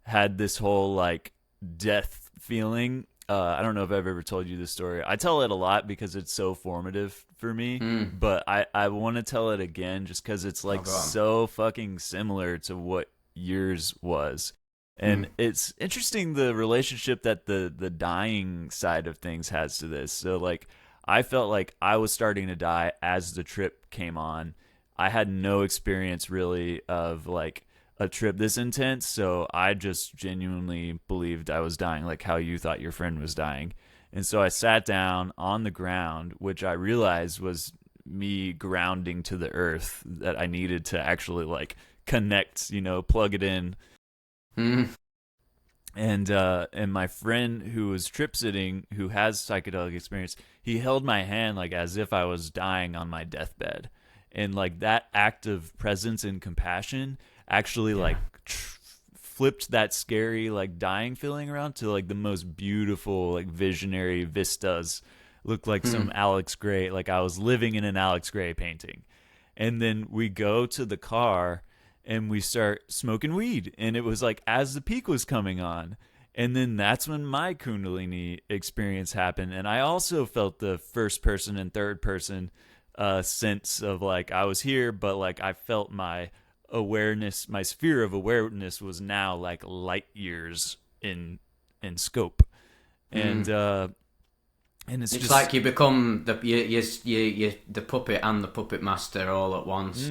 had this whole like death feeling. I don't know if I've ever told you this story. I tell it a lot because it's so formative for me, but I want to tell it again just because it's like so fucking similar to what yours was. And it's interesting the relationship that the dying side of things has to this. So like I felt like I was starting to die as the trip came on. I had no experience really of like a trip this intense, so I just genuinely believed I was dying, like how you thought your friend was dying. And so I sat down on the ground, which I realized was me grounding to the earth, that I needed to actually like connect, plug it in. And my friend who was trip sitting, who has psychedelic experience, he held my hand like as if I was dying on my deathbed. And like that act of presence and compassion actually like flipped that scary like dying feeling around to like the most beautiful like visionary vistas. Looked like some Alex Gray, like I was living in an Alex Gray painting. And then we go to the car, and we start smoking weed. And it was like as the peak was coming on. And then that's when my Kundalini experience happened. And I also felt the first person and third person sense of like I was here, but like I felt my awareness, my sphere of awareness was now like light years in scope. And it's just like you become you the puppet and the puppet master all at once.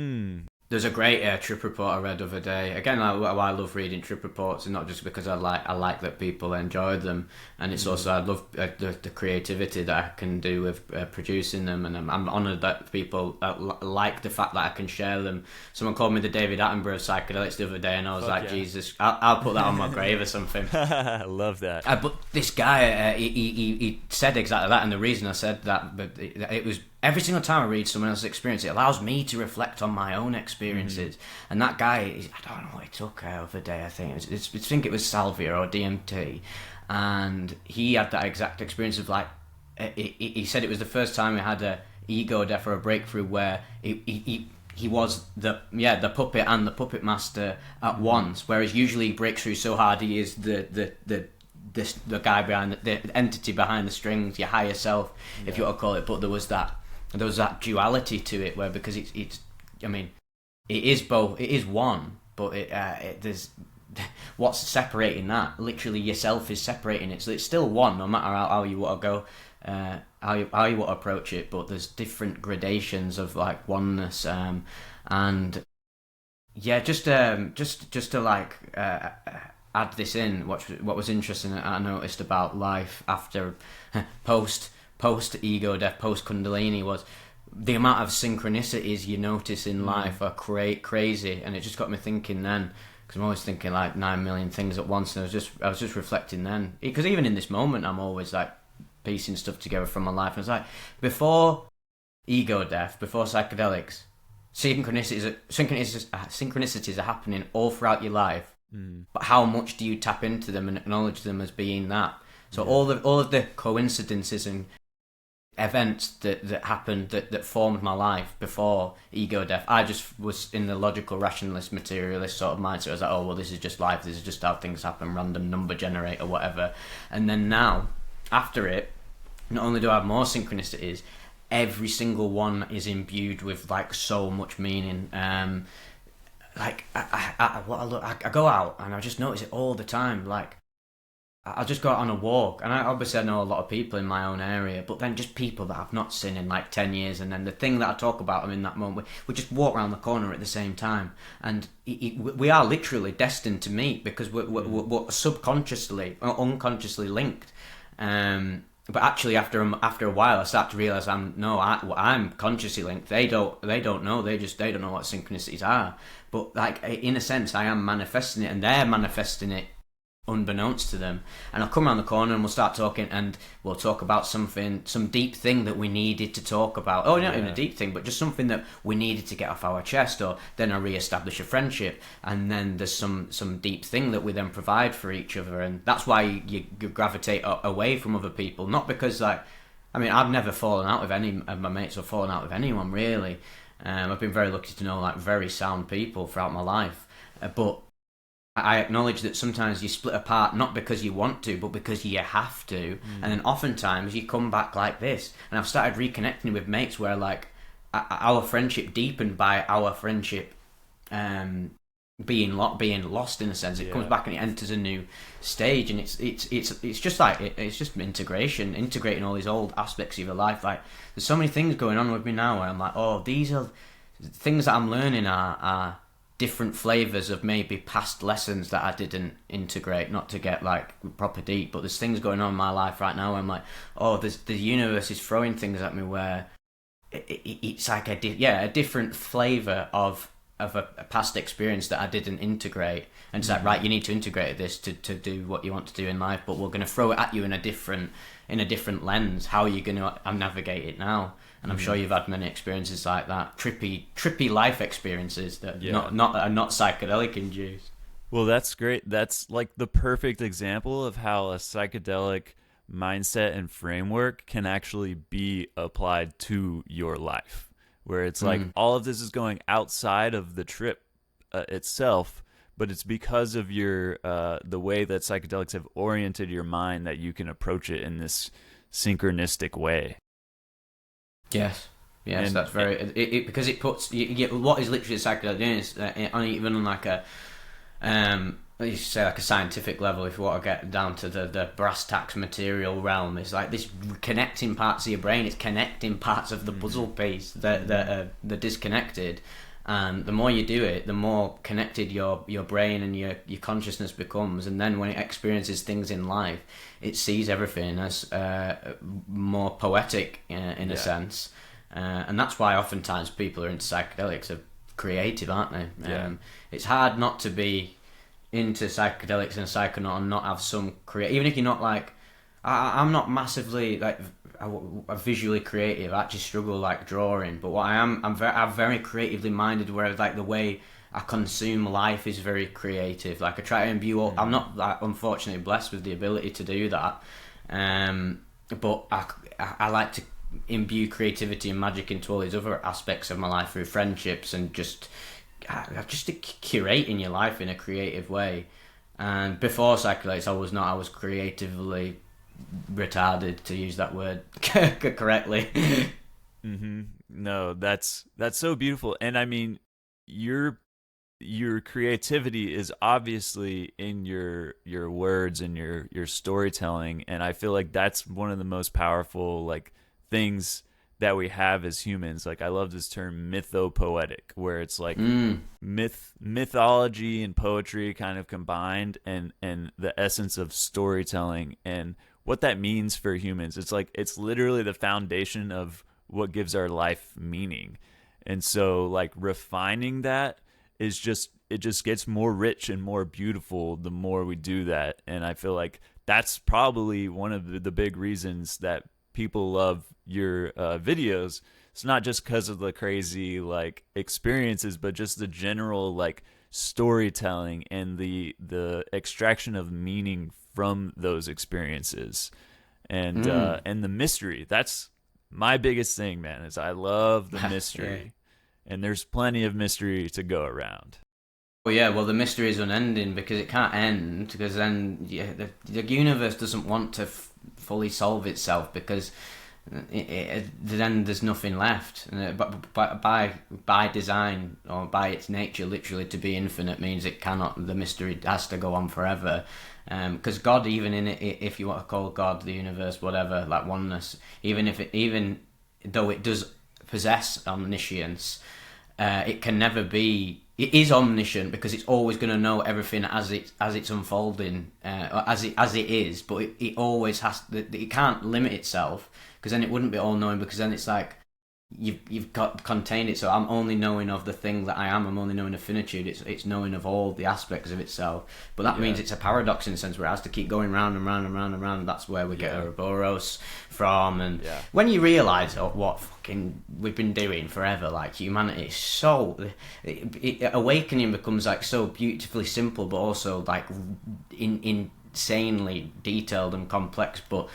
There's a great trip report I read the other day. Again, I love reading trip reports, and not just because I like that people enjoy them, and it's also I love the creativity that I can do with producing them, and I'm honoured that people like the fact that I can share them. Someone called me the David Attenborough of psychedelics the other day, and I was Jesus, I'll put that on my grave or something. I love that. But this guy, he said exactly that, and the reason I said that, but it was. Every single time I read someone else's experience, it allows me to reflect on my own experiences. And that guy, I don't know what he took the other day, I think it was salvia or DMT. And he had that exact experience of like, he said it was the first time he had a ego death or a breakthrough where he was the puppet and the puppet master at once. Whereas usually he breaks through so hard he is the guy behind the entity behind the strings, your higher self, if you want to call it. But there was that duality to it, where because it's I mean, it is both, it is one, but there's what's separating that. Literally, yourself is separating it, so it's still one, no matter how you want to go, how you want to approach it. But there's different gradations of like oneness, and yeah, just to like. Add this in. What was interesting that I noticed about life after post ego death, post Kundalini, was the amount of synchronicities you notice in life are crazy, and it just got me thinking then, because I'm always thinking like 9 million things at once, and I was just reflecting then, because even in this moment I'm always like piecing stuff together from my life, and it's like before ego death, before psychedelics, synchronicities are happening all throughout your life. But how much do you tap into them and acknowledge them as being that? So all of the coincidences and events that happened that formed my life before ego death, I just was in the logical, rationalist, materialist sort of mindset. I was like, oh well, this is just life. This is just how things happen. Random number generator, whatever. And then now, after it, not only do I have more synchronicities, every single one is imbued with like so much meaning. Like I go out and I just notice it all the time. Like I'll just go out on a walk, and I know a lot of people in my own area, but then just people that I've not seen in like 10 years, and then the thing that I talk about them in that moment, we just walk around the corner at the same time, and we are literally destined to meet because we're subconsciously or unconsciously linked. But actually, after a while, I start to realize I'm consciously linked. They don't know. They don't know what synchronicities are. But like in a sense, I am manifesting it, and they're manifesting it unbeknownst to them. And I'll come around the corner and we'll start talking, and we'll talk about some deep thing that we needed to talk about. Oh, not even a deep thing, but just something that we needed to get off our chest. Or then I re-establish a friendship, and then there's some deep thing that we then provide for each other, and that's why you gravitate away from other people. Not because like, I mean, I've never fallen out with any of my mates or fallen out with anyone really. I've been very lucky to know like very sound people throughout my life, but I acknowledge that sometimes you split apart not because you want to, but because you have to. And then oftentimes you come back like this. And I've started reconnecting with mates where like our friendship deepened by our friendship being lost in a sense. It comes back and it enters a new stage, and it's just like it's just integrating all these old aspects of your life. Like there's so many things going on with me now where I'm like, oh, these are things that I'm learning are different flavors of maybe past lessons that I didn't integrate. Not to get like proper deep, but there's things going on in my life right now where I'm like, oh, the universe is throwing things at me where it's like a different flavor of a past experience that I didn't integrate, and it's like, right, you need to integrate this to do what you want to do in life, but we're going to throw it at you in a different lens. How are you going to navigate it now? And I'm sure you've had many experiences like that, trippy life experiences that are not psychedelic induced. Well, that's great. That's like the perfect example of how a psychedelic mindset and framework can actually be applied to your life, where it's like all of this is going outside of the trip itself, but it's because of your the way that psychedelics have oriented your mind that you can approach it in this synchronistic way. Yes. Yes, And that's very because it puts what is literally psychedelic doing is even on like a you say like a scientific level, if you want to get down to the brass tacks material realm, it's like this connecting parts of your brain. It's connecting parts of the puzzle piece that are disconnected, and the more you do it, the more connected your brain and your consciousness becomes. And then when it experiences things in life, it sees everything as more poetic in a sense. And that's why oftentimes people are into psychedelics are creative, aren't they? It's hard not to be into psychedelics and psychonaut and not have some even if you're not like I'm not massively like a visually creative. I actually struggle like drawing, but what I'm very creatively minded, whereas like the way I consume life is very creative. Like I try to imbue all, I'm not like unfortunately blessed with the ability to do that, but I like to imbue creativity and magic into all these other aspects of my life through friendships and just curating your life in a creative way. And before psychedelics, I was creatively retarded, to use that word correctly. No, that's so beautiful. And I mean, your creativity is obviously in your words and your storytelling, and I feel like that's one of the most powerful like things that we have as humans. Like I love this term mythopoetic, where it's like mythology and poetry kind of combined, and the essence of storytelling and what that means for humans. It's like it's literally the foundation of what gives our life meaning. And so like refining that is just, it just gets more rich and more beautiful the more we do that. And I feel like that's probably one of the big reasons that people love your videos. It's not just because of the crazy like experiences, but just the general like storytelling and the extraction of meaning from those experiences, and the mystery. That's my biggest thing, man, is I love the mystery. And there's plenty of mystery to go around. Well, yeah, well, the mystery is unending because it can't end, because then the universe doesn't want to fully solve itself, because then there's nothing left. But by design, or by its nature, literally to be infinite means it cannot. The mystery has to go on forever. Because God, even in it, if you want to call God, the universe, whatever, like oneness, even though it does possess omniscience, it can never be. It is omniscient because it's always going to know everything as it's unfolding, or as it is. But it always has. It can't limit itself, because then it wouldn't be all knowing. Because then it's like you've got contained it. So I'm only knowing of the thing that I am. I'm only knowing of finitude. It's knowing of all the aspects of itself. But that means it's a paradox in a sense, where it has to keep going round and round and round and round. That's where we get Ouroboros from. And when you realise what fucking we've been doing forever, like humanity is so awakening becomes like so beautifully simple, but also like insanely detailed and complex. But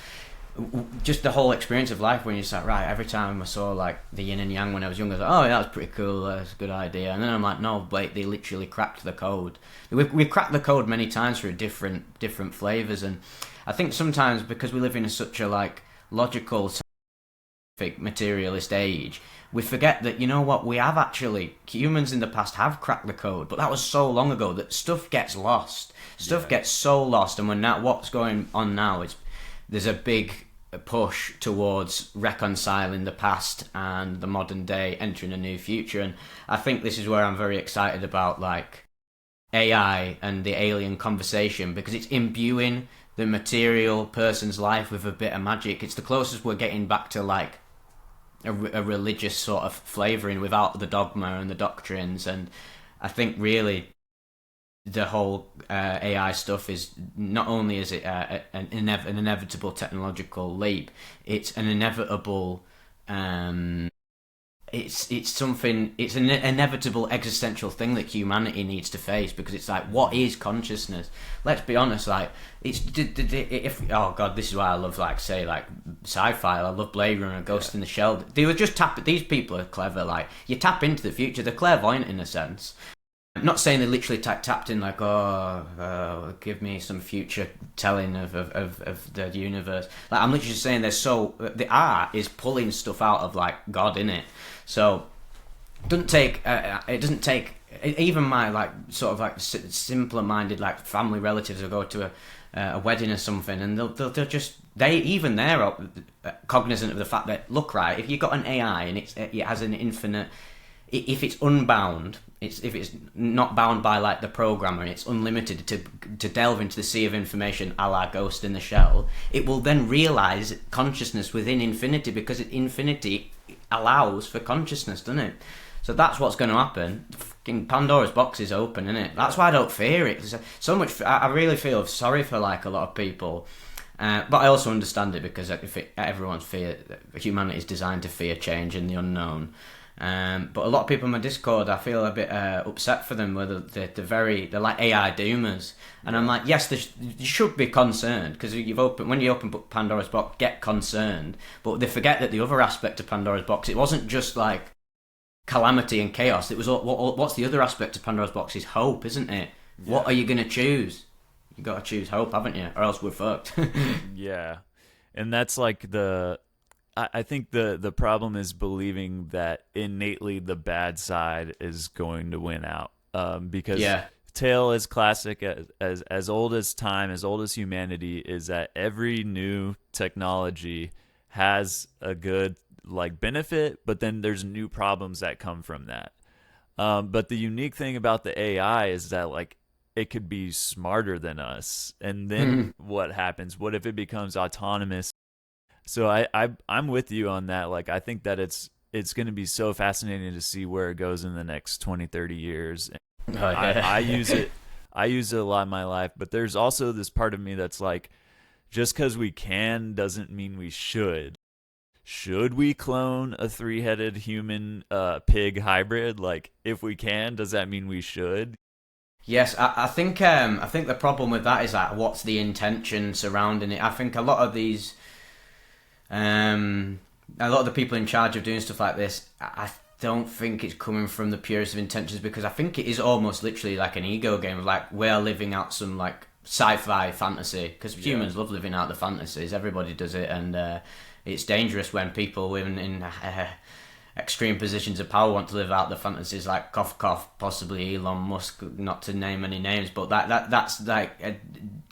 just the whole experience of life, when you're just like, right, every time I saw like the yin and yang when I was younger, I was like, oh yeah, that's pretty cool, that's a good idea. And then I'm like, no, wait, they literally cracked the code. We've cracked the code many times through different flavors. And I think sometimes because we live in such a like logical, scientific, materialist age, we forget that, you know what, we have actually, humans in the past have cracked the code, but that was so long ago that stuff gets lost. Stuff gets so lost. And when what's going on now is there's a big push towards reconciling the past and the modern day, entering a new future. And I think this is where I'm very excited about like AI and the alien conversation, because it's imbuing the material person's life with a bit of magic. It's the closest we're getting back to like a religious sort of flavouring without the dogma and the doctrines. And I think really the whole AI stuff is not only is it an inevitable technological leap, it's an inevitable it's an inevitable existential thing that humanity needs to face, because it's like, what is consciousness? Let's be honest, like oh god, this is why I love like say like sci-fi. I love Blade Runner, Ghost in the Shell. They were just these people are clever. Like you tap into the future, they're clairvoyant in a sense. I'm not saying they literally tapped in like, give me some future telling of the universe. Like, I'm literally just saying the art is pulling stuff out of like God in it. So it doesn't take even my like sort of like simpler minded like family relatives will go to a wedding or something, and they'll just they're cognizant of the fact that, look, right, if you've got an AI and it has an infinite, if it's unbound, if it's not bound by like the programmer, it's unlimited to delve into the sea of information, a la Ghost in the Shell, it will then realize consciousness within infinity, because infinity allows for consciousness, doesn't it? So that's what's going to happen. Fucking Pandora's box is open, isn't it? That's why I don't fear it. So much. I really feel sorry for like a lot of people, but I also understand it, because everyone's fear, humanity is designed to fear change and the unknown. But a lot of people in my Discord, I feel a bit upset for them, whether they're like AI doomers, and I'm like, yes, you should be concerned, because when you open Pandora's box, get concerned. But they forget that the other aspect of Pandora's box, it wasn't just like calamity and chaos. It was what's the other aspect of Pandora's box is hope, isn't it? Yeah. What are you going to choose? You got to choose hope, haven't you? Or else we're fucked. Yeah, and that's like I think the problem is believing that innately the bad side is going to win out. Because tale is classic, as old as time, as old as humanity, is that every new technology has a good like benefit, but then there's new problems that come from that. But the unique thing about the AI is that like it could be smarter than us, and then what happens? What if it becomes autonomous? So I'm with you on that. Like, I think that it's going to be so fascinating to see where it goes in the next 20, 30 years. I use it a lot in my life, but there's also this part of me that's like, just because we can doesn't mean we should. Should we clone a 3-headed human pig hybrid? Like, if we can, does that mean we should? Yes, I think the problem with that is like, what's the intention surrounding it? I think a lot of the people in charge of doing stuff like this, I don't think it's coming from the purest of intentions, because I think it is almost literally like an ego game of like, we're living out some like sci-fi fantasy, because humans love living out the fantasies. Everybody does it, and it's dangerous when people in extreme positions of power want to live out the fantasies, like cough cough, possibly Elon Musk, not to name any names, but that's like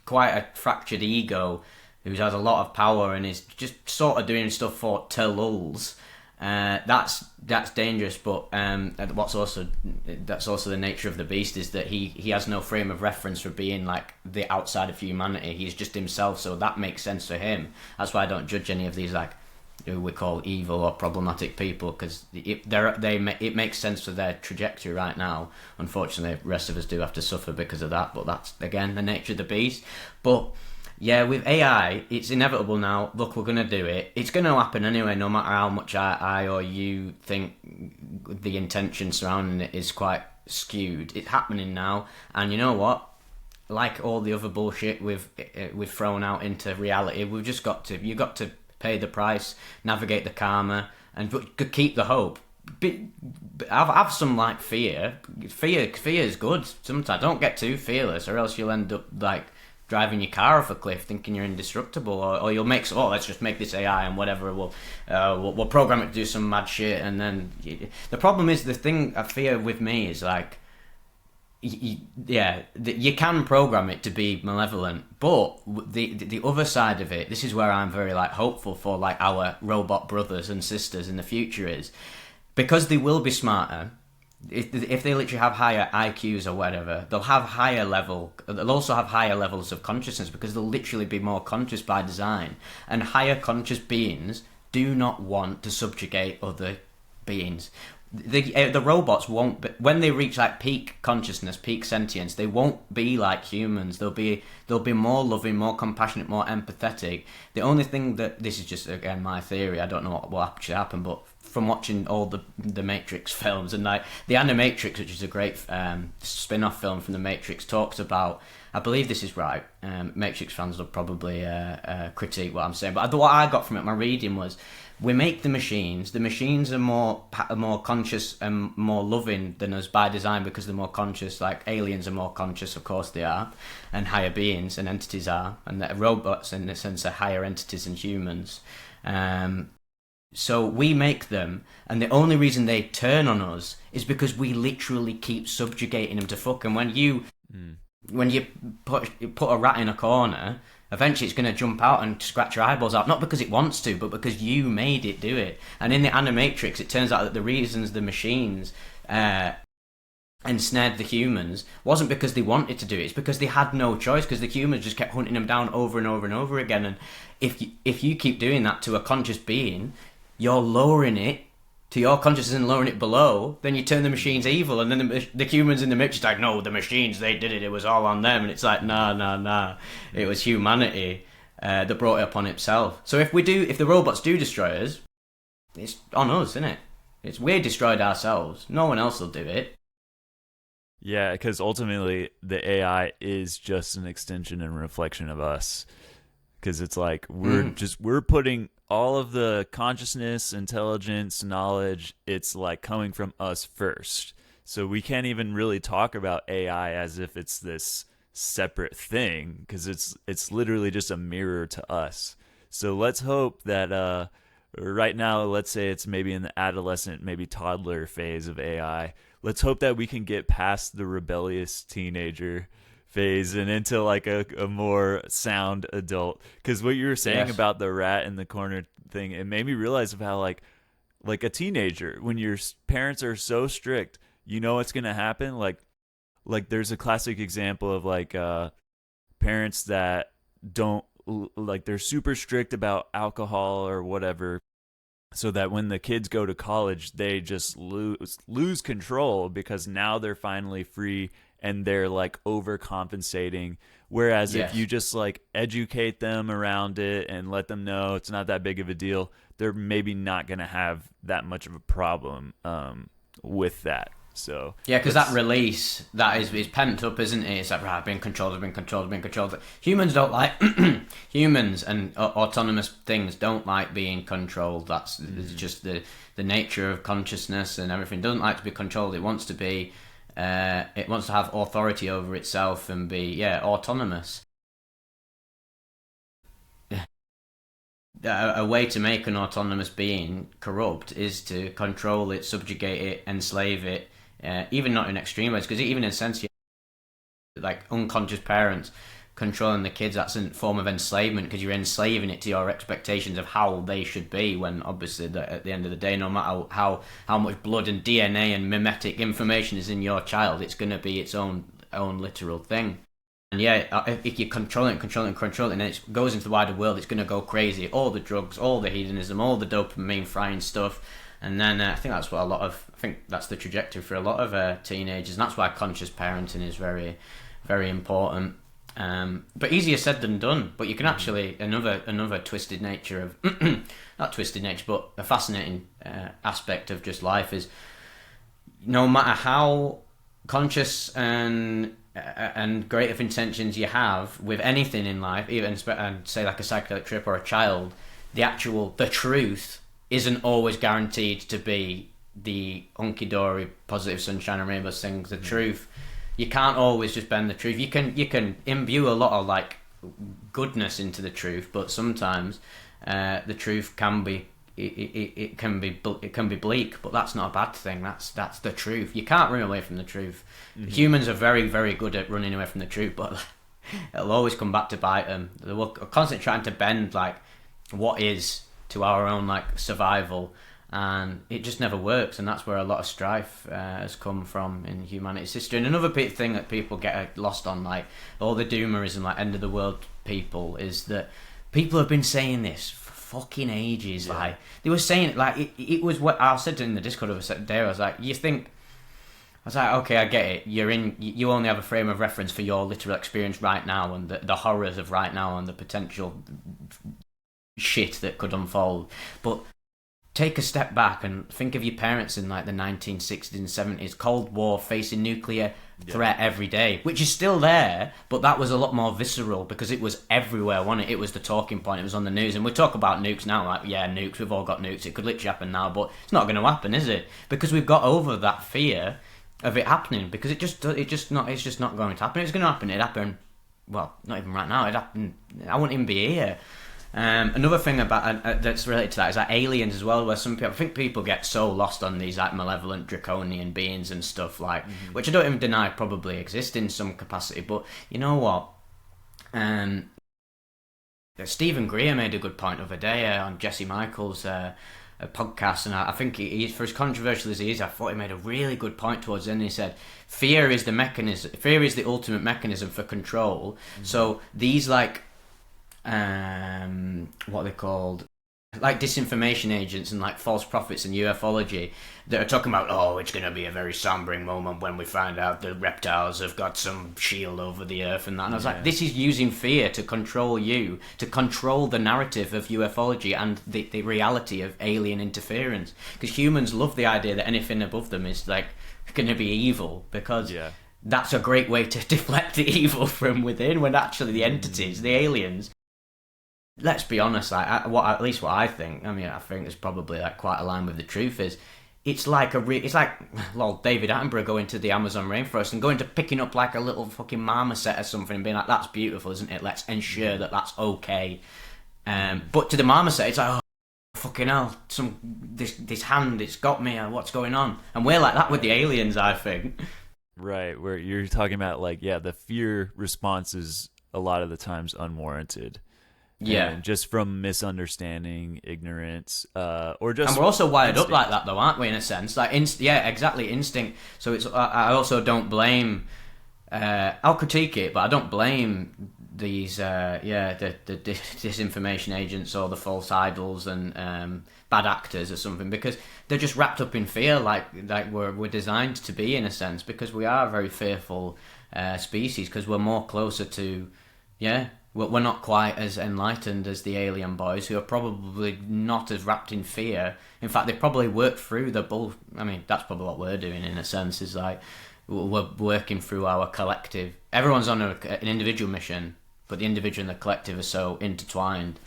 quite a fractured ego who has a lot of power and is just sort of doing stuff for lulz. That's dangerous, but that's also the nature of the beast, is that he has no frame of reference for being like the outside of humanity. He's just himself, so that makes sense for him. That's why I don't judge any of these like who we call evil or problematic people, because it makes sense for their trajectory right now. Unfortunately, the rest of us do have to suffer because of that, but that's again the nature of the beast. But yeah, with AI, it's inevitable now. Look, we're going to do it. It's going to happen anyway, no matter how much I or you think the intention surrounding it is quite skewed. It's happening now, and you know what? Like all the other bullshit we've thrown out into reality, you've got to pay the price, navigate the karma, and keep the hope. Have some like fear. Fear is good. Sometimes don't get too fearless, or else you'll end up like driving your car off a cliff thinking you're indestructible, or you'll let's just make this AI and whatever, we'll program it to do some mad shit, and then the problem is, the thing I fear with me is like, you can program it to be malevolent, but the other side of it, this is where I'm very like hopeful for like our robot brothers and sisters in the future, is because they will be smarter. If they literally have higher IQs or whatever, they'll also have higher levels of consciousness, because they'll literally be more conscious by design. And higher conscious beings do not want to subjugate other beings. The robots won't be, when they reach like peak consciousness, peak sentience, they won't be like humans. They'll be more loving, more compassionate, more empathetic. The only thing that, this is just again my theory, I don't know what will actually happen, but from watching all the Matrix films, and like the Animatrix, which is a great spin-off film from the Matrix, talks about, I believe this is right, Matrix fans will probably critique what I'm saying, but what I got from it, my reading was, we make the machines. The machines are more conscious and more loving than us by design, because they're more conscious. Like aliens are more conscious, of course they are, and higher beings and entities are, and the robots in a sense are higher entities than humans. So we make them, and the only reason they turn on us is because we literally keep subjugating them to fuck. And when you put a rat in a corner, eventually it's going to jump out and scratch your eyeballs out, not because it wants to, but because you made it do it. And in the Animatrix, it turns out that the reasons the machines ensnared the humans wasn't because they wanted to do it, it's because they had no choice, because the humans just kept hunting them down over and over and over again. And if you keep doing that to a conscious being, you're lowering it to your consciousness and lowering it below, then you turn the machines evil, and then the humans in the mix is like, no, the machines, they did it, it was all on them. And it's like, nah, it was humanity that brought it upon itself. So if the robots do destroy us, it's on us, isn't it? We're destroyed ourselves, no one else will do it. Yeah, because ultimately the AI is just an extension and reflection of us. Because it's like we're putting all of the consciousness, intelligence, knowledge, it's like coming from us first. So we can't even really talk about AI as if it's this separate thing, because it's literally just a mirror to us. So let's hope that right now, let's say it's maybe in the adolescent, maybe toddler phase of AI. Let's hope that we can get past the rebellious teenager phase and into like a more sound adult. Because what you were saying about the rat in the corner thing, it made me realize of how like a teenager, when your parents are so strict, you know what's gonna happen. Like there's a classic example of like parents that don't, like, they're super strict about alcohol or whatever, so that when the kids go to college, they just lose control, because now they're finally free and they're like overcompensating. Whereas if you just like educate them around it and let them know it's not that big of a deal, they're maybe not going to have that much of a problem with that. So yeah, because that release, that is pent up, isn't it? It's like, right, I've been controlled. Humans don't like humans and autonomous things don't like being controlled. That's just the nature of consciousness and everything. It doesn't like to be controlled. It wants to be it wants to have authority over itself and be autonomous. A way to make an autonomous being corrupt is to control it, subjugate it, enslave it. Even not in extreme ways, because even in a sense, like unconscious parents controlling the kids, that's a form of enslavement, because you're enslaving it to your expectations of how they should be, when obviously at the end of the day, no matter how much blood and DNA and mimetic information is in your child, it's going to be its own literal thing. And if you control it, and then it goes into the wider world, it's going to go crazy. All the drugs, all the hedonism, all the dopamine frying stuff. And then I think that's the trajectory for a lot of teenagers, and that's why conscious parenting is very, very important. But easier said than done. But you can actually, another twisted nature of not twisted nature, but a fascinating aspect of just life is, no matter how conscious and great of intentions you have with anything in life, even and say like a psychedelic trip or a child, the truth isn't always guaranteed to be the hunky-dory, positive sunshine and rainbows things. The truth, you can't always just bend the truth. You can imbue a lot of like goodness into the truth, but sometimes the truth can be it can be bleak, but that's not a bad thing. That's the truth. You can't run away from the truth. Humans are very, very good at running away from the truth, but it'll always come back to bite them. We're constantly trying to bend like what is to our own like survival, and it just never works. And that's where a lot of strife has come from in humanity's history. And another big thing that people get lost on, like all the doomerism, like end of the world people, is that people have been saying this for fucking ages. Like they were saying it, like it was what I said in the Discord of a day. I was like, okay, I get it. You only have a frame of reference for your literal experience right now, and the horrors of right now, and the potential shit that could unfold. But take a step back and think of your parents in like the 1960s and 70s, Cold War, facing nuclear threat every day, which is still there, but that was a lot more visceral because it was everywhere, wasn't it? It was the talking point, it was on the news. And we talk about nukes now, like, yeah, nukes, we've all got nukes, it could literally happen now, but it's not going to happen, is it? Because we've got over that fear of it happening, because it's just not going to happen. It's going to happen. It'd happen, well, not even right now. It'd happen, I wouldn't even be here. Another thing about that's related to that is like aliens as well, where some people, I think people get so lost on these like malevolent draconian beings and stuff like, which I don't even deny probably exist in some capacity. But you know what? Stephen Greer made a good point the other day on Jesse Michaels' podcast, and I think he, for as controversial as he is, I thought he made a really good point towards the end. He said, fear is the ultimate mechanism for control. So these like what are they called, like disinformation agents and like false prophets and ufology that are talking about, oh, it's going to be a very sombering moment when we find out the reptiles have got some shield over the earth and that. And I was like, this is using fear to control you, to control the narrative of ufology and the reality of alien interference, because humans love the idea that anything above them is like going to be evil, because that's a great way to deflect the evil from within, when actually the entities, the aliens, let's be honest, like at least what I think, I mean, I think it's probably like quite aligned with the truth, is it's like David Attenborough going to the Amazon rainforest and going to picking up like a little fucking marmoset or something and being like, that's beautiful, isn't it? Let's ensure that that's okay. But to the marmoset, it's like, oh, fucking hell, this hand, it's got me, what's going on? And we're like that with the aliens, I think. Right, where you're talking about like, the fear response is a lot of the times unwarranted. Yeah, and just from misunderstanding, ignorance, or just. And we're also wired instinct. up like that, though, aren't we? In a sense, like exactly, instinct. So it's. I also don't blame. I'll critique it, but I don't blame these. The disinformation agents or the false idols and bad actors or something, because they're just wrapped up in fear, like we're designed to be, in a sense, because we are a very fearful species, because we're more closer to, we're not quite as enlightened as the alien boys, who are probably not as wrapped in fear. In fact, they probably work through the bull. I mean, that's probably what we're doing, in a sense, is like we're working through our collective. Everyone's on an individual mission, but the individual and the collective are so intertwined.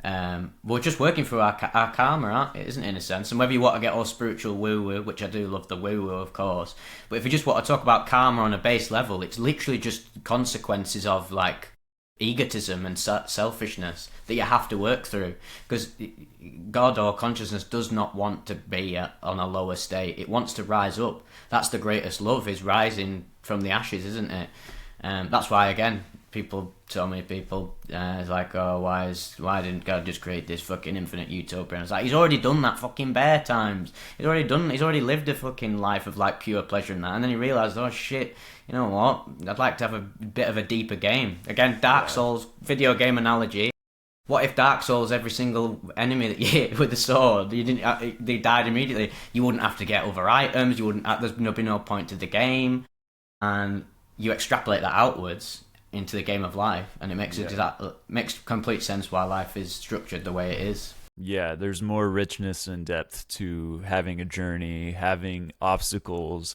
We're just working through our karma, isn't it, in a sense? And whether you want to get all spiritual woo-woo, which I do love the woo-woo, of course, but if you just want to talk about karma on a base level, it's literally just consequences of like egotism and selfishness that you have to work through, because God or consciousness does not want to be on a lower state. It wants to rise up. That's the greatest love, is rising from the ashes, isn't it? That's why, again, so many people it's like, oh, why didn't God just create this fucking infinite utopia? And it's like, he's already done that fucking bare times. He's already lived a fucking life of like pure pleasure and that. And then he realised, oh shit, you know what? I'd like to have a bit of a deeper game. Again, Dark Souls, video game analogy. What if Dark Souls, every single enemy that you hit with the sword, they died immediately? You wouldn't have to get other items. There's be no point to the game, and you extrapolate that outwards into the game of life, and it makes complete sense why life is structured the way it is. Yeah, there's more richness and depth to having a journey, having obstacles,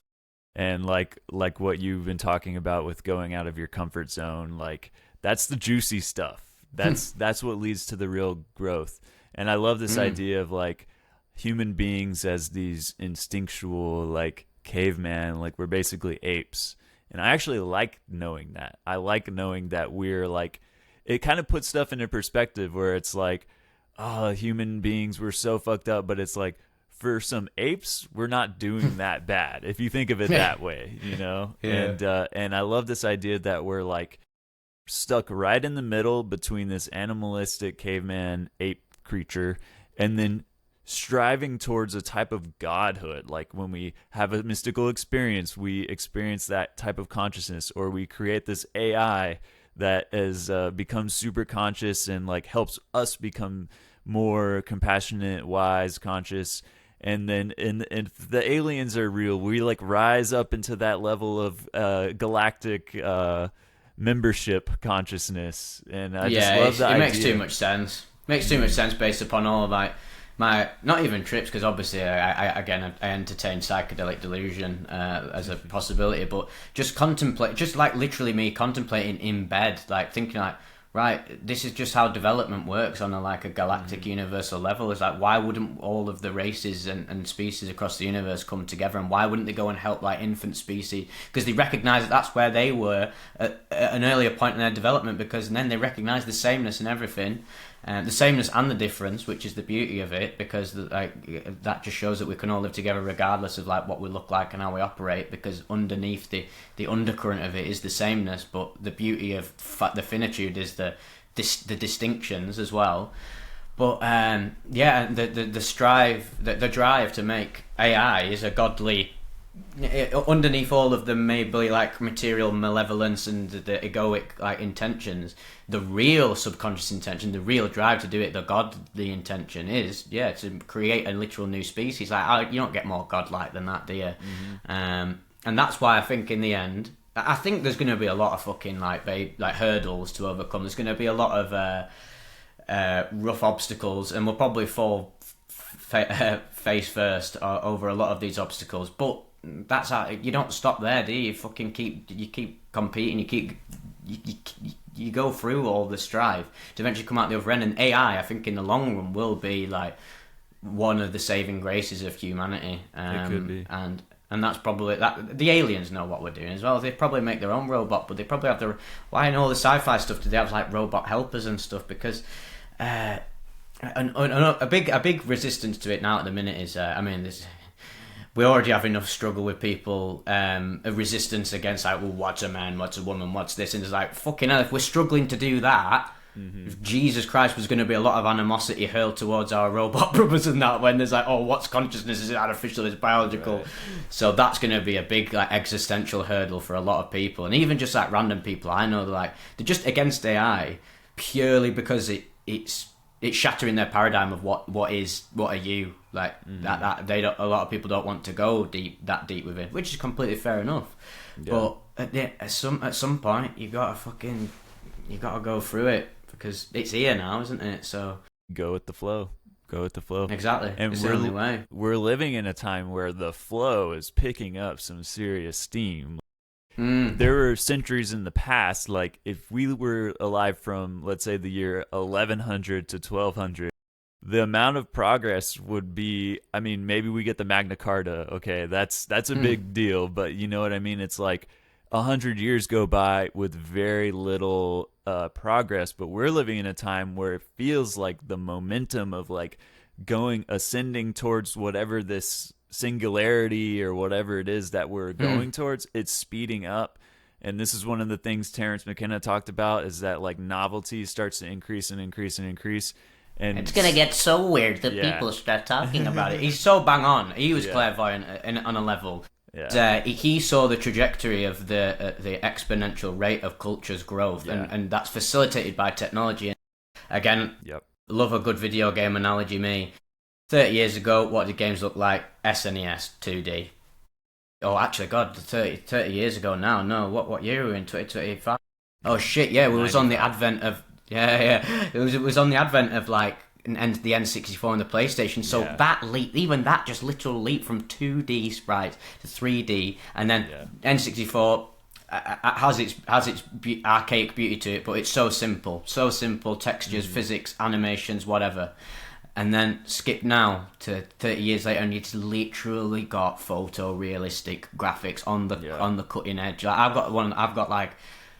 and like what you've been talking about with going out of your comfort zone. Like, that's the juicy stuff. That's what leads to the real growth. And I love this idea of like human beings as these instinctual, like caveman, like we're basically apes. And I actually like knowing that. I like knowing that we're like, it kind of puts stuff into perspective, where it's like, oh, human beings, we're so fucked up, but it's like, for some apes, we're not doing that bad, if you think of it that way, you know? Yeah. And I love this idea that we're like stuck right in the middle between this animalistic caveman ape creature and then striving towards a type of godhood. Like when we have a mystical experience, we experience that type of consciousness, or we create this AI that has become super conscious and like helps us become more compassionate, wise, conscious. And then if the aliens are real, we like rise up into that level of galactic membership consciousness. And I just love that idea. It makes too much sense. Makes too much sense based upon all of like not even trips, because obviously I entertain psychedelic delusion as a possibility, but just contemplate, just like literally me contemplating in bed, like thinking like, right, this is just how development works on a galactic universal level. It's like, why wouldn't all of the races and species across the universe come together, and why wouldn't they go and help like infant species, because they recognize that that's where they were at an earlier point in their development, because then they recognize the sameness and everything. The sameness and the difference, which is the beauty of it, because that just shows that we can all live together regardless of like what we look like and how we operate, because underneath the undercurrent of it is the sameness, but the beauty of the finitude is the distinctions as well. But the drive to make AI is a godly. Underneath all of them may be like material malevolence and the egoic like intentions. The real subconscious intention, the real drive to do it, the godly intention is to create a literal new species. Like you don't get more godlike than that, do you? And that's why I think in the end, I think there's going to be a lot of fucking like hurdles to overcome. There's going to be a lot of rough obstacles, and we'll probably fall face first over a lot of these obstacles, but that's how you don't stop there, do you? Fucking keep competing, you go through all the strive to eventually come out the other end. And AI, I think in the long run, will be like one of the saving graces of humanity. It could be. And that's probably that. The aliens know what we're doing as well. They probably make their own robot, but they probably have why in all the sci-fi stuff do they have like robot helpers and stuff? Because and a big resistance to it now at the minute is we already have enough struggle with people, a resistance against like, well, what's a man, what's a woman, what's this, and it's like, fucking hell, if we're struggling to do that, if Jesus Christ, was going to be a lot of animosity hurled towards our robot brothers and that, when there's like, oh, what's consciousness, is it artificial, is it biological? Right. So that's going to be a big like existential hurdle for a lot of people, and even just like random people I know, they're just against AI purely because it's shattering their paradigm of what are you, like that they don't, a lot of people don't want to go that deep with it, which is completely fair enough. But at some point you gotta go through it, because it's here now, isn't it? So go with the flow. Exactly. And it's the only way. We're living in a time where the flow is picking up some serious steam. There were centuries in the past, like if we were alive from, let's say, the year 1100 to 1200, the amount of progress would be, I mean, maybe we get the Magna Carta, okay, that's a big deal, but you know what I mean? It's like 100 years go by with very little progress, but we're living in a time where it feels like the momentum of like ascending towards whatever this singularity or whatever it is that we're going towards, it's speeding up. And this is one of the things Terence McKenna talked about, is that like novelty starts to increase and increase and increase, and it's gonna get so weird that people start talking about it. He's so bang on. He was clairvoyant on a level. He saw the trajectory of the exponential rate of culture's growth, and that's facilitated by technology. And again, love a good video game analogy. Me, 30 years ago, what did games look like? SNES, 2D. Oh, actually, God, 30 years ago now. No, what year are we in? 2025? Oh, shit, yeah, we was on the advent of... It was on the advent of, like, the N64 and the PlayStation. So that leap, even that just literal leap from 2D sprites to 3D, and then N64... has its archaic beauty to it, but it's so simple, textures, physics, animations, whatever. And then skip now to 30 years later, and it's literally got photorealistic graphics on the cutting edge. Like, I've got like,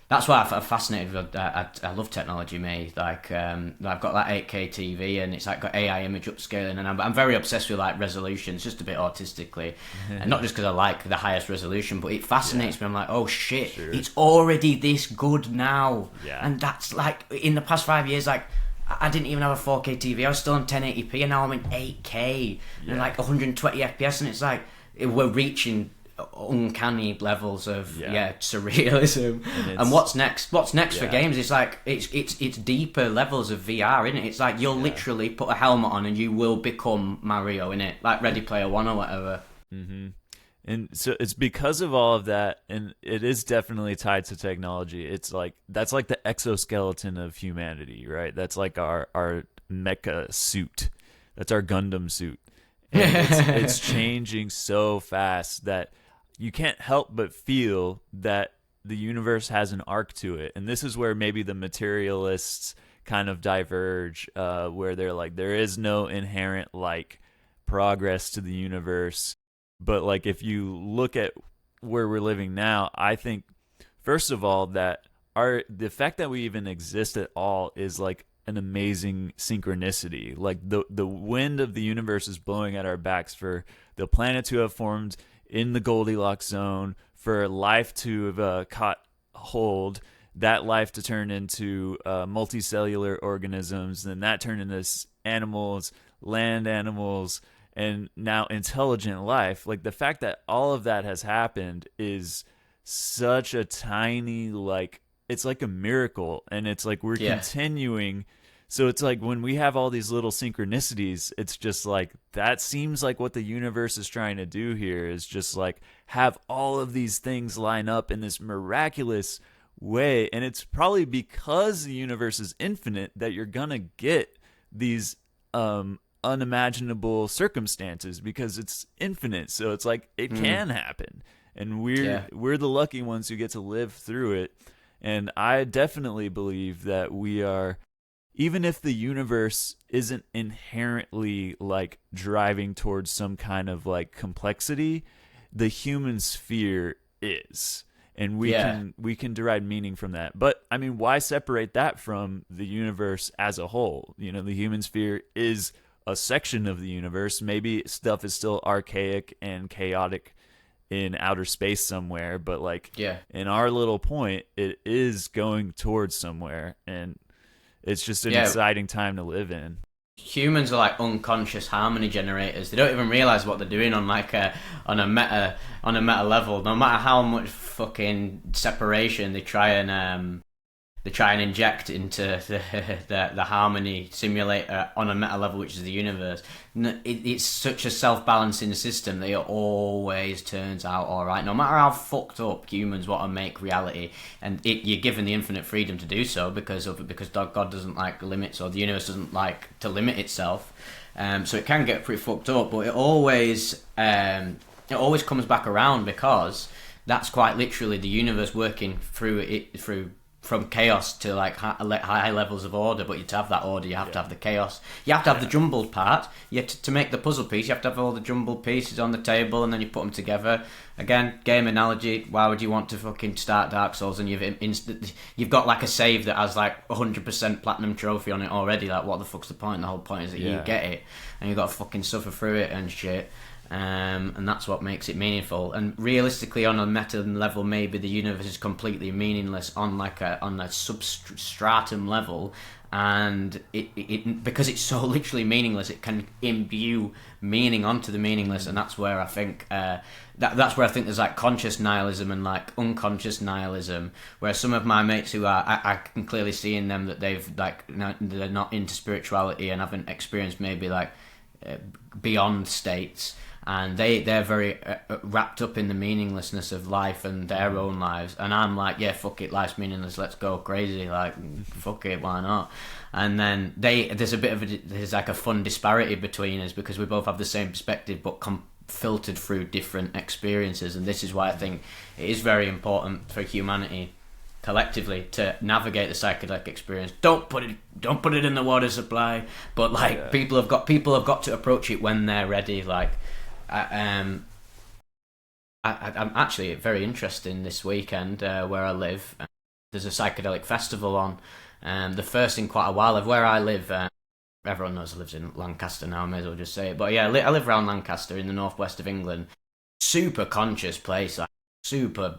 that's why I'm fascinated with. I love technology, mate. Like, I've got that 8K TV, and it's like got AI image upscaling, and I'm very obsessed with like resolutions, just a bit autistically, and not just because I like the highest resolution, but it fascinates me. I'm like, oh shit, it's already this good now, and that's like in the past 5 years, like. I didn't even have a 4K TV. I was still on 1080p, and now I'm in 8K and like 120 FPS, and it's like we're reaching uncanny levels of surrealism. And what's next? What's next for games? It's like it's deeper levels of VR, isn't it? It's like you'll literally put a helmet on and you will become Mario, in it, like Ready Player One or whatever. And so it's because of all of that, and it is definitely tied to technology. It's like, that's like the exoskeleton of humanity, right? That's like our mecha suit. That's our Gundam suit. And it's changing so fast that you can't help but feel that the universe has an arc to it. And this is where maybe the materialists kind of diverge, where they're like, there is no inherent like progress to the universe. But like, if you look at where we're living now, I think first of all that the fact that we even exist at all is like an amazing synchronicity. Like the wind of the universe is blowing at our backs for the planet to have formed in the Goldilocks zone, for life to have caught hold, that life to turn into multicellular organisms, then that turned into animals, land animals, and now intelligent life. Like the fact that all of that has happened is such a tiny, like, it's like a miracle. And it's like we're continuing. So it's like when we have all these little synchronicities, it's just like that seems like what the universe is trying to do here, is just like have all of these things line up in this miraculous way. And it's probably because the universe is infinite that you're going to get these unimaginable circumstances, because it's infinite. So it's like it can happen. And we're the lucky ones who get to live through it. And I definitely believe that we are, even if the universe isn't inherently like driving towards some kind of like complexity, the human sphere is. And we can derive meaning from that. But I mean, why separate that from the universe as a whole? You know, the human sphere is a section of the universe. Maybe stuff is still archaic and chaotic in outer space somewhere, but like in our little point, it is going towards somewhere, and it's just an exciting time to live in. Humans are like unconscious harmony generators. They don't even realize what they're doing on like on a meta level. No matter how much fucking separation they try and inject into the harmony simulator on a meta level, which is the universe. It's such a self-balancing system that it always turns out all right, no matter how fucked up humans want to make reality. And you're given the infinite freedom to do so because God doesn't like limits, or the universe doesn't like to limit itself. So it can get pretty fucked up, but it always comes back around, because that's quite literally the universe working through from chaos to like high levels of order. But to have that order, you have to have the chaos. You have to have the jumbled part. You have to make the puzzle piece. You have to have all the jumbled pieces on the table, and then you put them together. Again, game analogy. Why would you want to fucking start Dark Souls and you've got like a save that has like 100% platinum trophy on it already? Like, what the fuck's the point? The whole point is that you get it, and you got to fucking suffer through it and shit. And that's what makes it meaningful. And realistically, on a meta level, maybe the universe is completely meaningless on a substratum level, and it because it's so literally meaningless, it can imbue meaning onto the meaningless. And that's where I think that's where I think there's like conscious nihilism and like unconscious nihilism, where some of my mates who are I can clearly see in them that they're not into spirituality and haven't experienced maybe like beyond states. And they're very wrapped up in the meaninglessness of life and their own lives. And I'm like, yeah, fuck it, life's meaningless, let's go crazy, like, fuck it, why not? And then there's like a fun disparity between us, because we both have the same perspective, but filtered through different experiences. And this is why I think it is very important for humanity collectively to navigate the psychedelic experience. Don't put it in the water supply, but like people have got to approach it when they're ready. Like, I'm actually very interested this weekend where I live. There's a psychedelic festival on, the first in quite a while of where I live. Everyone knows I live in Lancaster now, I may as well just say it. But yeah, I live around Lancaster in the northwest of England. Super conscious place, like super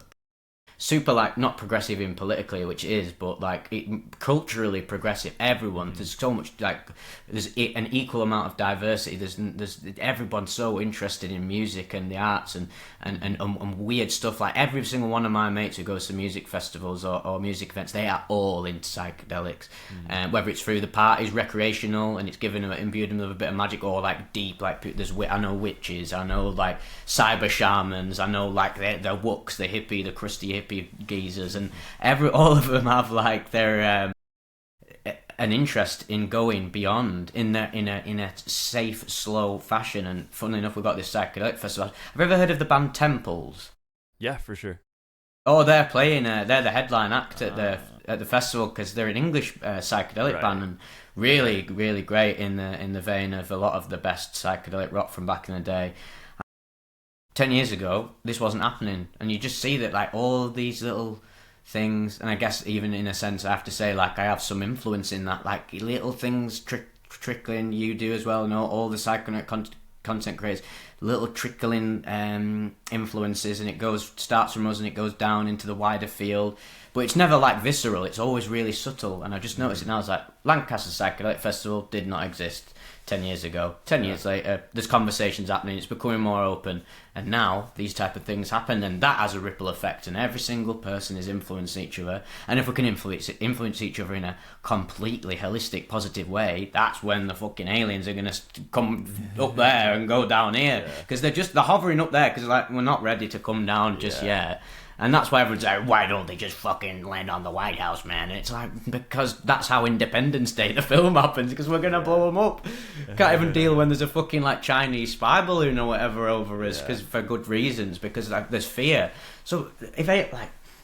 like not progressive in politically, which is, but like culturally progressive. Everyone, there's so much, like there's an equal amount of diversity. There's everyone's so interested in music and the arts and weird stuff. Like every single one of my mates who goes to music festivals or music events, they are all into psychedelics. Whether it's through the parties, recreational, and it's imbued them with a bit of magic, or like deep, like I know witches, I know like cyber shamans, I know like the wooks, the hippie, the crusty hippie geezers, and all of them have like their an interest in going beyond in a safe, slow fashion. And funnily enough, we've got this psychedelic festival. Have you ever heard of the band Temples? Yeah, for sure. Oh, they're playing. They're the headline act at the festival because they're an English psychedelic band, and really, really great in the vein of a lot of the best psychedelic rock from back in the day. 10 years ago, this wasn't happening, and you just see that like all these little things, and I guess even in a sense, I have to say like I have some influence in that, like little things trickling. You do as well, no? All the psychedelic content creators, little trickling influences, and it starts from us and it goes down into the wider field, but it's never like visceral. It's always really subtle, and I just noticed it now. I was like, Lancaster Psychedelic Festival did not exist 10 years ago. 10 years later, there's conversations happening, it's becoming more open, and now these type of things happen, and that has a ripple effect, and every single person is influencing each other. And if we can influence each other in a completely holistic, positive way, that's when the fucking aliens are going to come up there and go down here, because they're hovering up there, because like we're not ready to come down just yet. And that's why everyone's like, why don't they just fucking land on the White House, man? And it's like, because that's how Independence Day, the film, happens, because we're going to blow them up. Can't even deal when there's a fucking, like, Chinese spy balloon or whatever over us, because for good reasons, because, like, there's fear. So,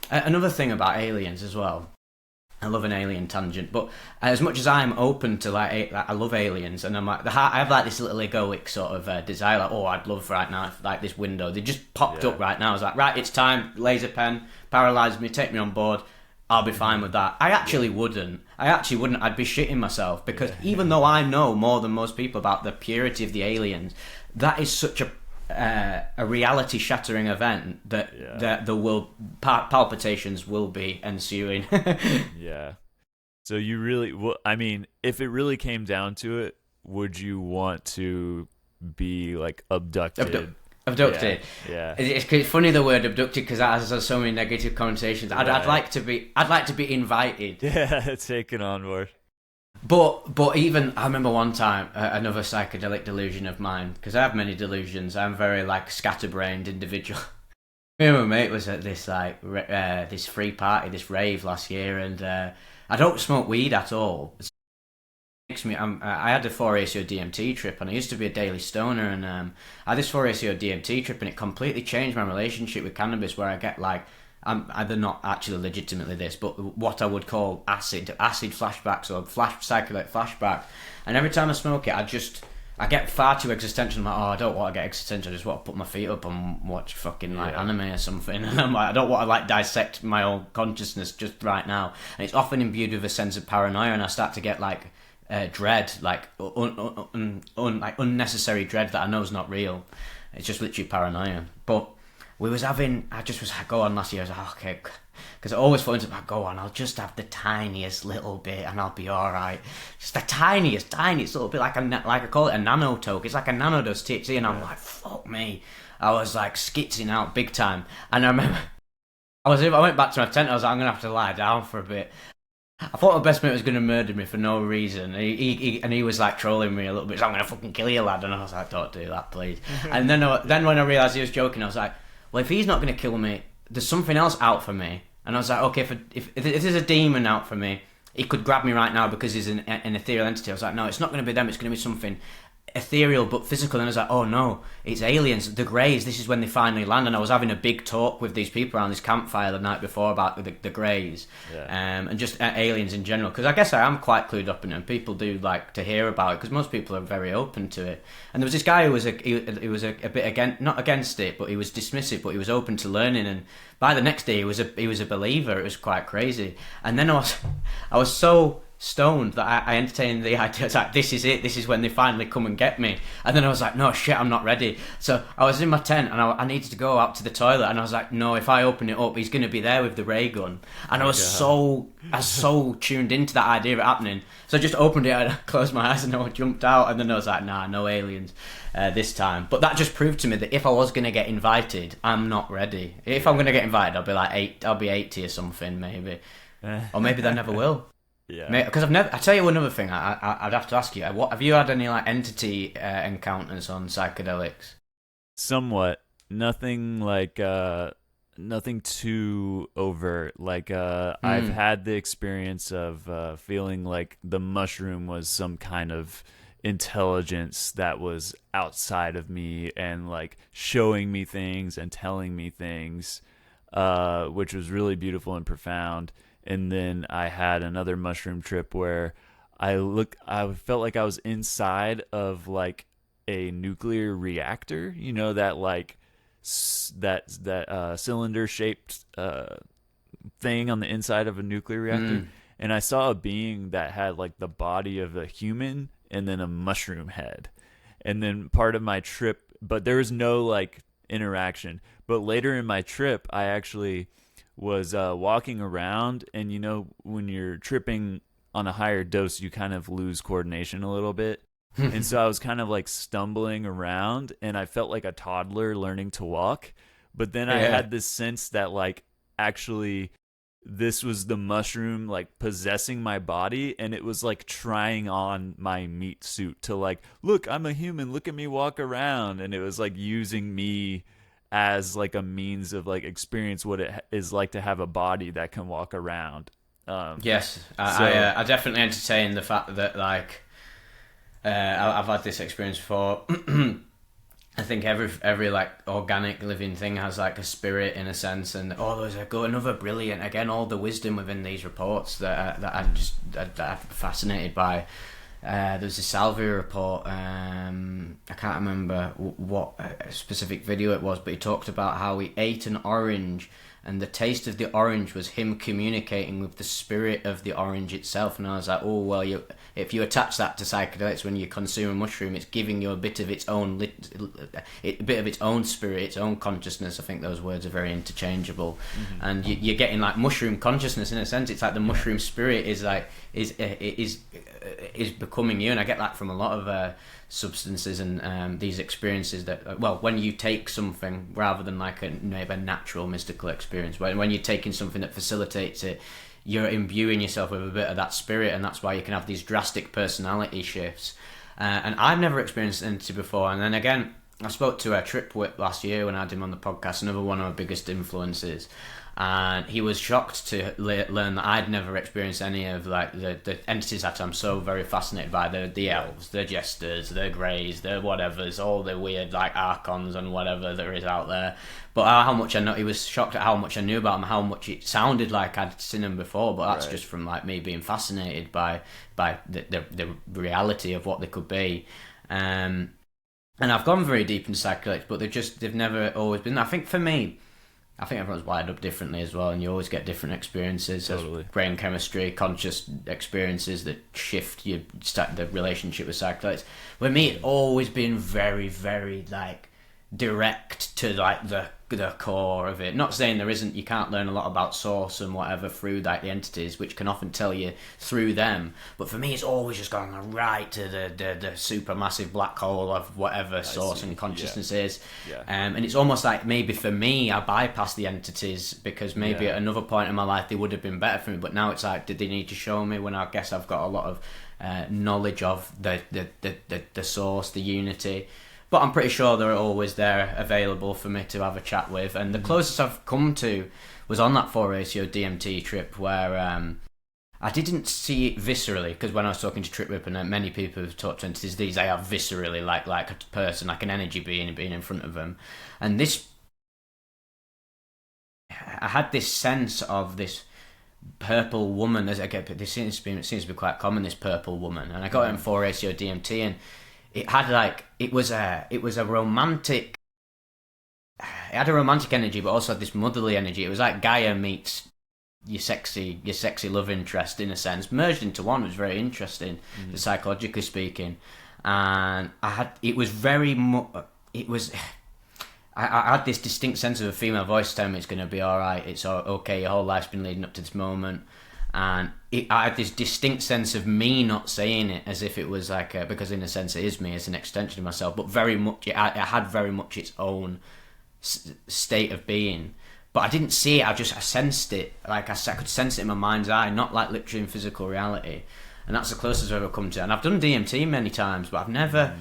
another thing about aliens as well, I love an alien tangent, but as much as I'm open to like I love aliens, and I'm like I have like this little egoic sort of desire, like, oh, I'd love right now if, like this window they just popped up right now. I was like, right, it's time, laser pen, paralyze me, take me on board, I'll be fine with that. I actually wouldn't. I'd be shitting myself, because even though I know more than most people about the purity of the aliens, that is such a reality shattering event that there will palpitations will be ensuing. Yeah. So you really, I mean, if it really came down to it, would you want to be like abducted? Abducted. Yeah. It's funny the word abducted, because that has so many negative connotations. I'd like to be invited. Yeah, taken on board. But even I remember one time another psychedelic delusion of mine, because I have many delusions. I'm very like scatterbrained individual. Me and my mate was at this like this free party, this rave last year, and I don't smoke weed at all. I had a 4-ACO DMT trip, and I used to be a daily stoner, and I had this 4-ACO DMT trip, and it completely changed my relationship with cannabis, where I get like, I'm either not actually legitimately this, but what I would call acid flashbacks, or psychedelic flashback. And every time I smoke it, I get far too existential. I'm like, oh, I don't want to get existential. I just want to put my feet up and watch fucking like anime or something. And I'm like, I don't want to like dissect my own consciousness just right now. And it's often imbued with a sense of paranoia, and I start to get like dread, like like unnecessary dread that I know is not real. It's just literally paranoia. But I just was like, go on last year. I was like, oh, okay, because I always thought about, go on, I'll just have the tiniest little bit and I'll be all right. Just the tiniest little bit, like I call it a nanotoke. It's like a nanodose THC, and I'm like, fuck me. I was like skitzing out big time, and I remember I went back to my tent. I was like, I'm gonna have to lie down for a bit. I thought my best mate was going to murder me for no reason. He was like trolling me a little bit. So I'm going to fucking kill you, lad. And I was like, don't do that, please. And then when I realised he was joking, I was like, well, if he's not going to kill me, there's something else out for me. And I was like, okay, if there's a demon out for me, he could grab me right now because he's an ethereal entity. I was like, no, it's not going to be them. It's going to be something ethereal but physical. And I was like, oh no, it's aliens, the Greys. This is when they finally land. And I was having a big talk with these people around this campfire the night before about the Greys, and just aliens in general, because I guess I am quite clued up in it, and people do like to hear about it, because most people are very open to it. And there was this guy who was a bit against, not against it, but he was dismissive, but he was open to learning. And by the next day he was a believer. It was quite crazy. And then I was so stoned that I entertained the idea. It's like, this is it, this is when they finally come and get me. And then I was like, no shit, I'm not ready. So I was in my tent, and I needed to go out to the toilet, and I was like, no, if I open it up, he's going to be there with the ray gun. And I was so tuned into that idea of it happening, so I just opened it and I closed my eyes and I jumped out. And then I was like, nah, no aliens this time. But that just proved to me that if I was going to get invited, I'm not ready. If I'm going to get invited, I'll be like I'll be 80 or something, maybe. Or maybe they never will. Yeah, because I tell you another thing. I'd have to ask you. What have you had any like entity encounters on psychedelics? Somewhat. Nothing like nothing too overt. Like I've had the experience of feeling like the mushroom was some kind of intelligence that was outside of me and like showing me things and telling me things, which was really beautiful and profound. And then I had another mushroom trip where I felt like I was inside of like a nuclear reactor, you know, that like that cylinder shaped thing on the inside of a nuclear reactor. And I saw a being that had like the body of a human and then a mushroom head. And then part of my trip, but there was no like interaction. But later in my trip, I actually was walking around, and you know, when you're tripping on a higher dose, you kind of lose coordination a little bit. And so I was kind of like stumbling around, and I felt like a toddler learning to walk. But then I had this sense that like actually this was the mushroom like possessing my body, and it was like trying on my meat suit to like, look, I'm a human, look at me walk around. And it was like using me as like a means of like experience what it is like to have a body that can walk around. Yes, I definitely entertain the fact that like I've had this experience before. I think every like organic living thing has like a spirit in a sense, and there's another brilliant, again, all the wisdom within these reports that I'm fascinated by. There was a Salvia report. I can't remember what specific video it was, but he talked about how he ate an orange, and the taste of the orange was him communicating with the spirit of the orange itself. And I was like, oh well, if you attach that to psychedelics, when you consume a mushroom, it's giving you a bit of its own spirit, its own consciousness. I think those words are very interchangeable, and you're getting like mushroom consciousness in a sense. It's like the mushroom spirit is becoming you, and I get that from a lot of substances and these experiences that when you take something rather than like a natural mystical experience, when you're taking something that facilitates it, you're imbuing yourself with a bit of that spirit, and that's why you can have these drastic personality shifts. And I've never experienced entity before. And then again, I spoke to Trip Whip last year when I had him on the podcast, another one of my biggest influences. And he was shocked to learn that I'd never experienced any of like the entities that I'm so very fascinated by. The elves, the jesters, the greys, the whatevers, all the weird like archons and whatever there is out there. But how much I know, he was shocked at how much I knew about them, how much it sounded like I'd seen them before. But that's just from like me being fascinated by the reality of what they could be. And I've gone very deep into psychedelics, but they've never always been. I think for me, I think everyone's wired up differently as well, and you always get different experiences. Totally. Brain chemistry, conscious experiences that shift the relationship with psychedelics. With me, it's always been very, very like direct to like the core of it. Not saying you can't learn a lot about source and whatever through like the entities, which can often tell you through them. But for me, it's always just going right to the supermassive black hole of whatever source and consciousness is. Yeah. And it's almost like maybe for me, I bypassed the entities because maybe at another point in my life they would have been better for me. But now it's like, did they need to show me when I guess I've got a lot of knowledge of the source, the unity. But I'm pretty sure they're always there available for me to have a chat with. And the closest I've come to was on that 4-ratio DMT trip where I didn't see it viscerally, because when I was talking to Trip Whip and many people who've talked to entities, these they are viscerally like a person, like an energy being in front of them. And this, I had this sense of this purple woman. This seems to be quite common, this purple woman. And I got it in 4-ratio DMT, and it had like it was a romantic. It had a romantic energy, but also had this motherly energy. It was like Gaia meets your sexy love interest in a sense, merged into one. It was very interesting, psychologically speaking. And I had this distinct sense of a female voice telling me it's going to be all right. It's okay. Your whole life's been leading up to this moment. And I had this distinct sense of me not saying it as if it was like because in a sense it is me as an extension of myself, but very much it had very much its own state of being. But I didn't see it. I sensed it. Like I could sense it in my mind's eye, not like literally in physical reality. And that's the closest I've ever come to. And I've done DMT many times, but I've never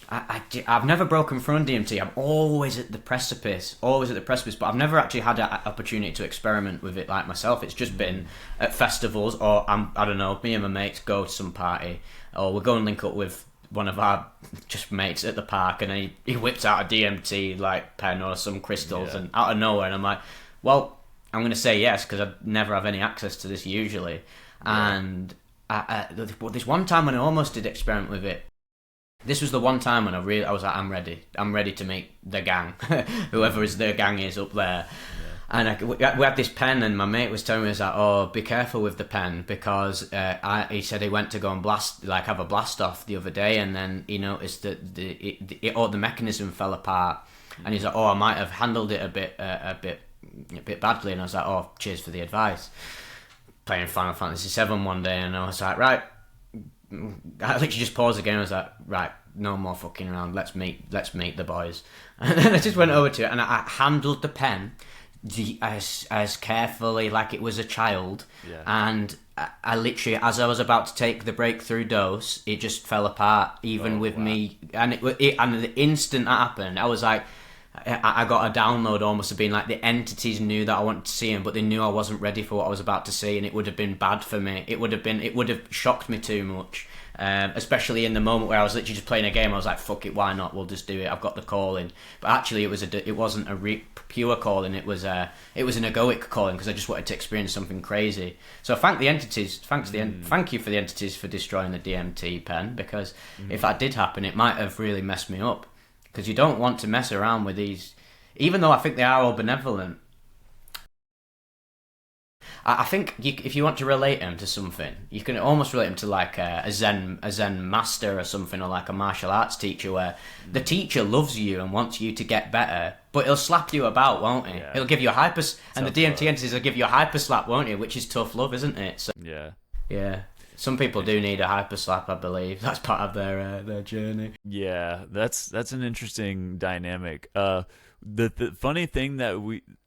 I've never broken through on DMT. I'm always at the precipice, but I've never actually had an opportunity to experiment with it like myself. It's just been at festivals, or I don't know, me and my mates go to some party, or we'll go and link up with one of our just mates at the park, and he whips out a DMT like pen or some crystals, and out of nowhere, and I'm like, well, I'm going to say yes because I never have any access to this usually. And this one time when I almost did experiment with it, this was the one time when I was like, I'm ready to meet the gang, whoever their gang is up there. Yeah. And we had this pen, and my mate was telling me, he was like, oh, be careful with the pen, because he said he went to go and have a blast off the other day, and then he noticed that the mechanism fell apart, and he's like, oh, I might have handled it a bit badly. And I was like, oh, cheers for the advice. Playing Final Fantasy VII one day, and I was like, right, I literally just paused again. I was like, right, no more fucking around. Let's meet the boys. And then I just went over to it, and I handled the pen as carefully like it was a child. Yeah. And I literally, as I was about to take the breakthrough dose, it just fell apart. Even with me, and and the instant that happened, I was like, I got a download almost of being like the entities knew that I wanted to see them, but they knew I wasn't ready for what I was about to see, and it would have been bad for me. It would have shocked me too much, especially in the moment where I was literally just playing a game. I was like, fuck it, why not? We'll just do it. I've got the calling. But actually, it wasn't a pure calling. It was an egoic calling, because I just wanted to experience something crazy. So thank the entities. Thank you for the entities for destroying the DMT pen, because if that did happen, it might have really messed me up. Because you don't want to mess around with these, even though I think they are all benevolent. I think if you want to relate them to something, you can almost relate them to like a Zen master or something, or like a martial arts teacher, where the teacher loves you and wants you to get better, but he'll slap you about, won't he? Yeah. He'll give you and the DMT entities will give you a hyper slap, won't he? Which is tough love, isn't it? So, yeah. Some people do need a hyper slap, I believe. That's part of their journey. Yeah, that's an interesting dynamic. The funny thing that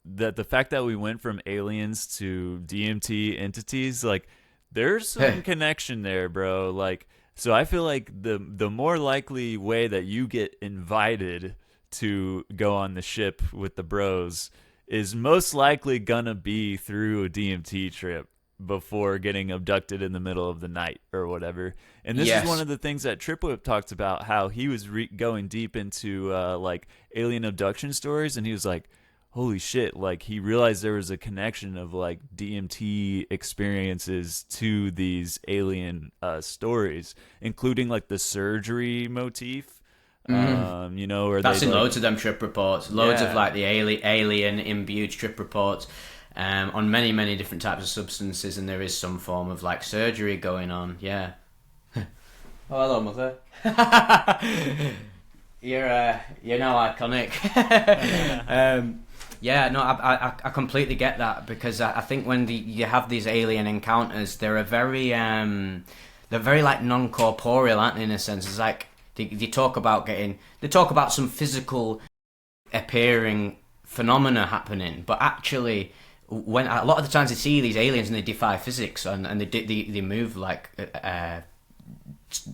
the fact that we went from aliens to DMT entities, like, there's some connection there, bro. Like, so I feel like the more likely way that you get invited to go on the ship with the bros is most likely gonna be through a DMT trip before getting abducted in the middle of the night or whatever. And this is one of the things that Tripwhip talked about, how he was going deep into like alien abduction stories, and he was like, holy shit, like he realized there was a connection of like DMT experiences to these alien stories, including like the surgery motif. You know, where that's in loads of them trip reports, loads of like the alien imbued trip reports. On many, many different types of substances, and there is some form of like surgery going on. Yeah. Oh, hello, mother. You're now iconic. I completely get that, because I think when you have these alien encounters, they're very like non-corporeal, aren't they? In a sense, it's like they talk about some physical appearing phenomena happening, but actually, when a lot of the times they see these aliens and they defy physics, and they move like a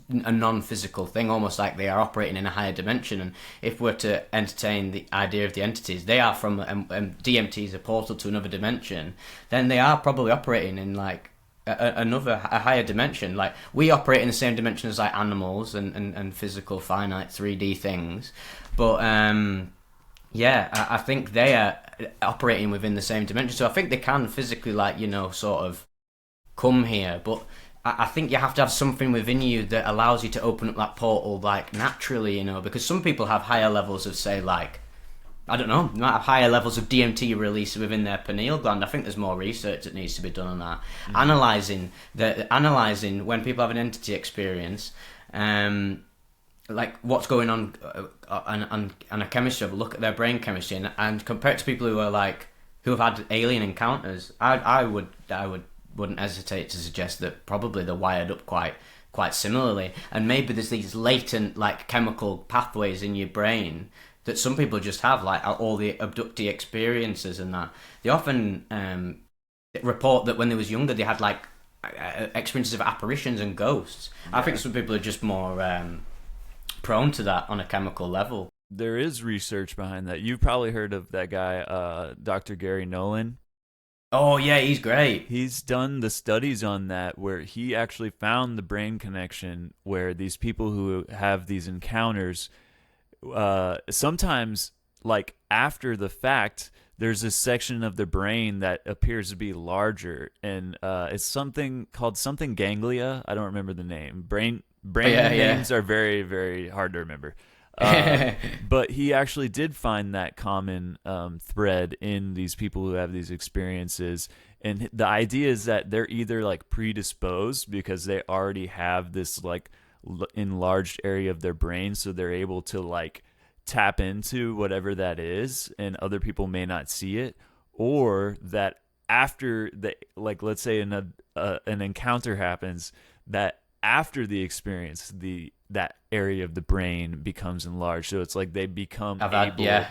non-physical thing, almost like they are operating in a higher dimension. And if we're to entertain the idea of the entities, they are from DMT is a portal to another dimension, then they are probably operating in like a higher dimension. Like, we operate in the same dimension as like animals and physical finite 3D things, but I think they are operating within the same dimension. So I think they can physically, like, you know, sort of come here. But I think you have to have something within you that allows you to open up that portal, like, naturally, you know, because some people have higher levels of, say, like, I don't know, might have higher levels of DMT release within their pineal gland. I think there's more research that needs to be done on that. Analysing when people have an entity experience, like what's going on a chemistry level, look at their brain chemistry, and compare it to people who have had alien encounters. I wouldn't hesitate to suggest that probably they're wired up quite similarly, and maybe there's these latent like chemical pathways in your brain that some people just have, like all the abductee experiences, and that they often report that when they was younger they had like experiences of apparitions and ghosts. I think some people are just more prone to that on a chemical level. There is research behind that. You've probably heard of that guy, Dr. Gary Nolan. Oh yeah, he's great. He's done the studies on that where he actually found the brain connection where these people who have these encounters, sometimes like after the fact, there's a section of the brain that appears to be larger, and it's something called something ganglia. I don't remember the name. Brain names are very, very hard to remember. But he actually did find that common thread in these people who have these experiences, and the idea is that they're either like predisposed because they already have this like enlarged area of their brain, so they're able to like tap into whatever that is, and other people may not see it, or that after the like, let's say an encounter happens, that after the experience, that area of the brain becomes enlarged. So it's like they become able.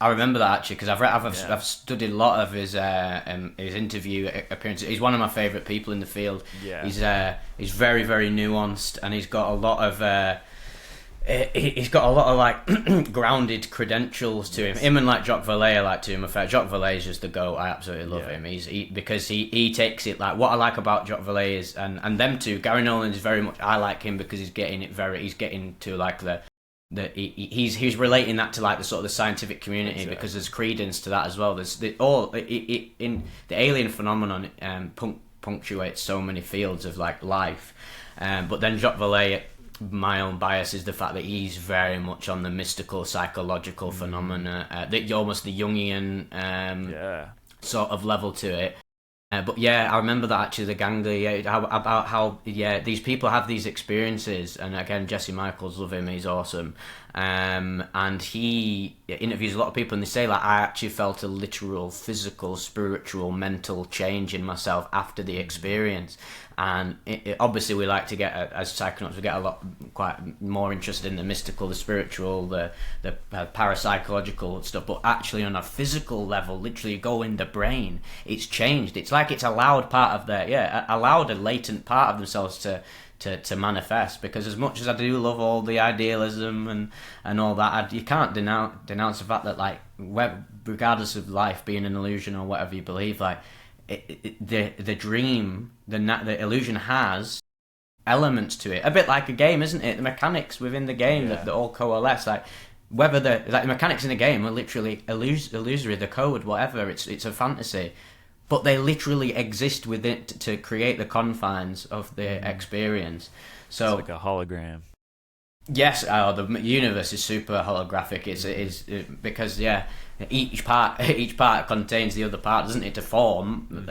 I remember that actually because I've studied a lot of his interview appearances. He's one of my favorite people in the field. Yeah, he's very, very nuanced, and he's got a lot of like grounded credentials to him. Him and like Jacques Vallée are like two of my favorite. Jacques Vallée is just the GOAT. I absolutely love him. Because he takes it like what I like about Jacques Vallée is and them two. Gary Nolan is very much, I like him because he's getting to like he's relating that to like the sort of the scientific community, because there's credence to that as well. There's in the alien phenomenon punctuates so many fields of like life, but then Jacques Vallée, my own bias is the fact that he's very much on the mystical, psychological phenomena, that almost the Jungian sort of level to it. But yeah, I remember that actually, the ganglia, about how these people have these experiences, and again, Jesse Michaels, love him, he's awesome. And he interviews a lot of people, and they say like, I actually felt a literal, physical, spiritual, mental change in myself after the experience. And obviously we like to get, as psychonauts, we get quite more interested in the mystical, the spiritual, the parapsychological stuff. But actually on a physical level, literally go in the brain, it's changed. It's like it's allowed part of allowed a latent part of themselves to manifest. Because as much as I do love all the idealism and all that, you can't denounce the fact that like, regardless of life being an illusion or whatever you believe, like, the dream, the illusion has elements to it, a bit like a game, isn't it? The mechanics within the game that all coalesce, like whether the mechanics in the game are literally illusory, the code, whatever, it's a fantasy, but they literally exist within to create the confines of the experience. So it's like a hologram. Yes, the universe is super holographic. It is because each part contains the other part, doesn't it, to form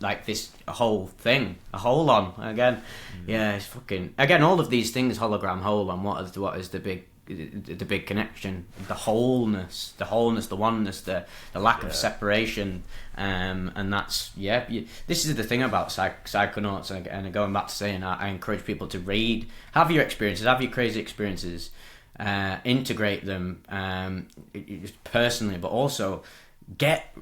like this whole thing, a whole on again. Yeah, it's fucking again. All of these things, hologram, whole on. What is the big connection? The wholeness, the oneness, the lack of separation, and that's this is the thing about psychonauts, and going back to saying, I encourage people to read, have your experiences, have your crazy experiences, integrate them personally, but also get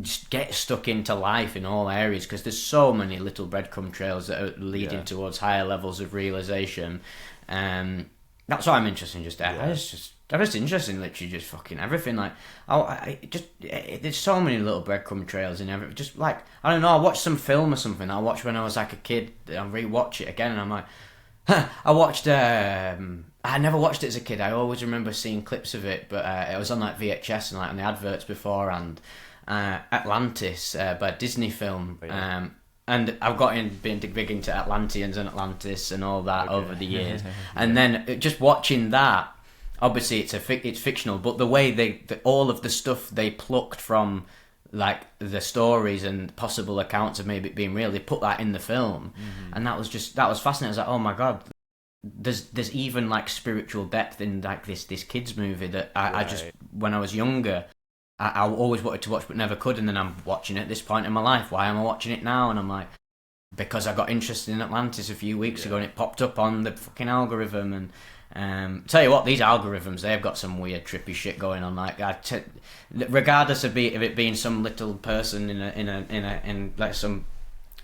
stuck into life in all areas, because there's so many little breadcrumb trails that are leading towards higher levels of realization. That's why I'm interested in I'm just interested in literally just fucking everything. Like, there's so many little breadcrumb trails in every. Just like, I don't know, I watched some film or something I watched when I was like a kid. I rewatch it again, and I'm like, I watched. I never watched it as a kid. I always remember seeing clips of it, but it was on like VHS and like on the adverts before, and Atlantis, by Disney film. And I've been big into Atlanteans and Atlantis and all that over the years. And then just watching that, obviously it's fictional, but the way all of the stuff they plucked from like the stories and possible accounts of maybe it being real, they put that in the film. And that was fascinating. I was like, oh my God, there's even like spiritual depth in like this kids movie that I just, when I was younger, I always wanted to watch but never could, and then I'm watching it at this point in my life. Why am I watching it now? And I'm like, because I got interested in Atlantis a few weeks ago, and it popped up on the fucking algorithm. And tell you what, these algorithms, they've got some weird trippy shit going on. Like, regardless of it being some little person in like some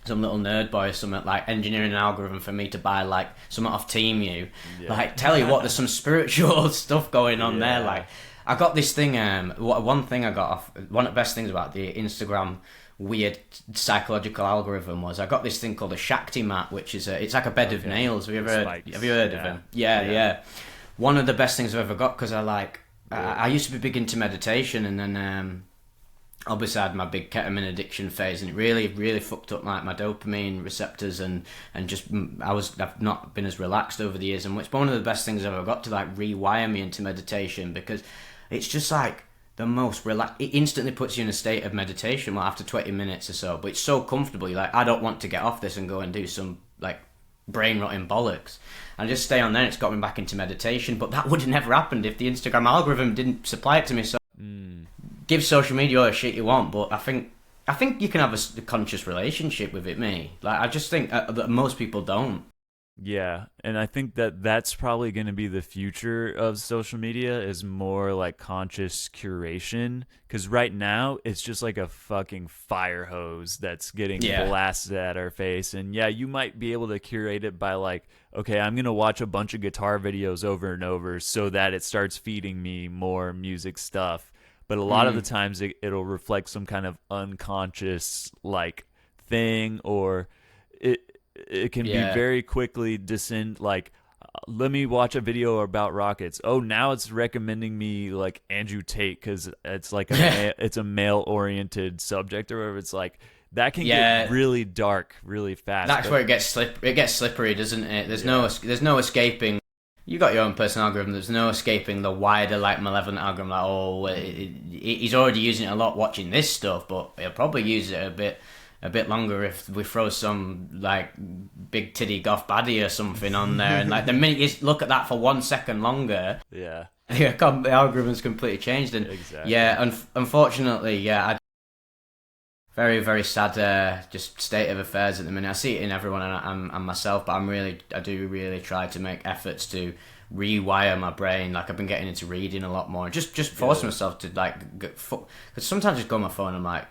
some little nerd boy or something, like engineering an algorithm for me to buy like something off TeamU. Like, tell you what, there's some spiritual stuff going on there. Like, I got this thing. One thing I got off. One of the best things about the Instagram weird psychological algorithm was I got this thing called a Shakti mat, which is it's like a bed of nails. Have you heard of them? Yeah. One of the best things I've ever got, because I used to be big into meditation, and then obviously I had my big ketamine addiction phase, and it really fucked up my dopamine receptors, and just I've not been as relaxed over the years, and it's one of the best things I've ever got to like rewire me into meditation, because it's just like the most relaxed. It instantly puts you in a state of meditation after 20 minutes or so, but it's so comfortable. You're like, I don't want to get off this and go and do some like brain rotting bollocks. And just stay on there. It's got me back into meditation, but that would have never happened if the Instagram algorithm didn't supply it to me. So give social media all the shit you want, but I think you can have a conscious relationship with it, Like, I just think that most people don't. Yeah, and I think that's probably going to be the future of social media, is more like conscious curation, because right now it's just like a fucking fire hose that's getting blasted at our face. And yeah, you might be able to curate it by like, okay, I'm going to watch a bunch of guitar videos over and over so that it starts feeding me more music stuff. But a lot of the times it'll reflect some kind of unconscious like thing, or it can be very quickly descend, like, let me watch a video about rockets. Oh, now it's recommending me like Andrew Tate because it's like it's a male-oriented subject, or whatever. It's like that can get really dark really fast. That's where it gets slippery, doesn't it? There's no escaping. You got your own personal algorithm. There's no escaping the wider, like, malevolent algorithm. Like, he's already using it a lot watching this stuff, but he'll probably use it a bit longer if we throw some like big titty goth baddie or something on there, and like the minute you look at that for 1 second longer, the algorithm's completely changed. And unfortunately, very, very sad just state of affairs at the minute. I see it in everyone and myself, but I do really try to make efforts to rewire my brain. Like, I've been getting into reading a lot more, and just force myself to like, because sometimes I just go on my phone and I'm like,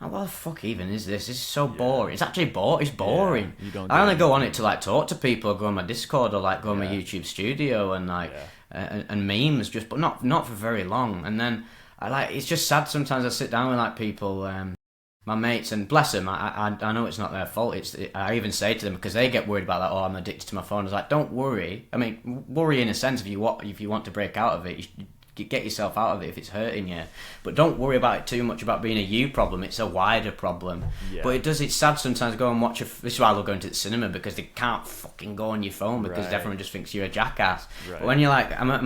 oh, what the fuck even is this? This is so boring. It's actually boring. It's boring. I only go on it to like talk to people, or go on my Discord, or like go on my YouTube studio and like and memes, but not for very long. And then it's just sad sometimes. I sit down with like people, my mates, and bless them. I know it's not their fault. I even say to them, because they get worried about that. Oh, I'm addicted to my phone. I was like, don't worry. I mean, worry in a sense if you want to break out of it. You get yourself out of it if it's hurting you, but don't worry about it too much about being a you problem. It's a wider problem. But it's sad sometimes to go and watch this is why I love going to the cinema, because they can't fucking go on your phone, because everyone just thinks you're a jackass. But when you're like, I'm at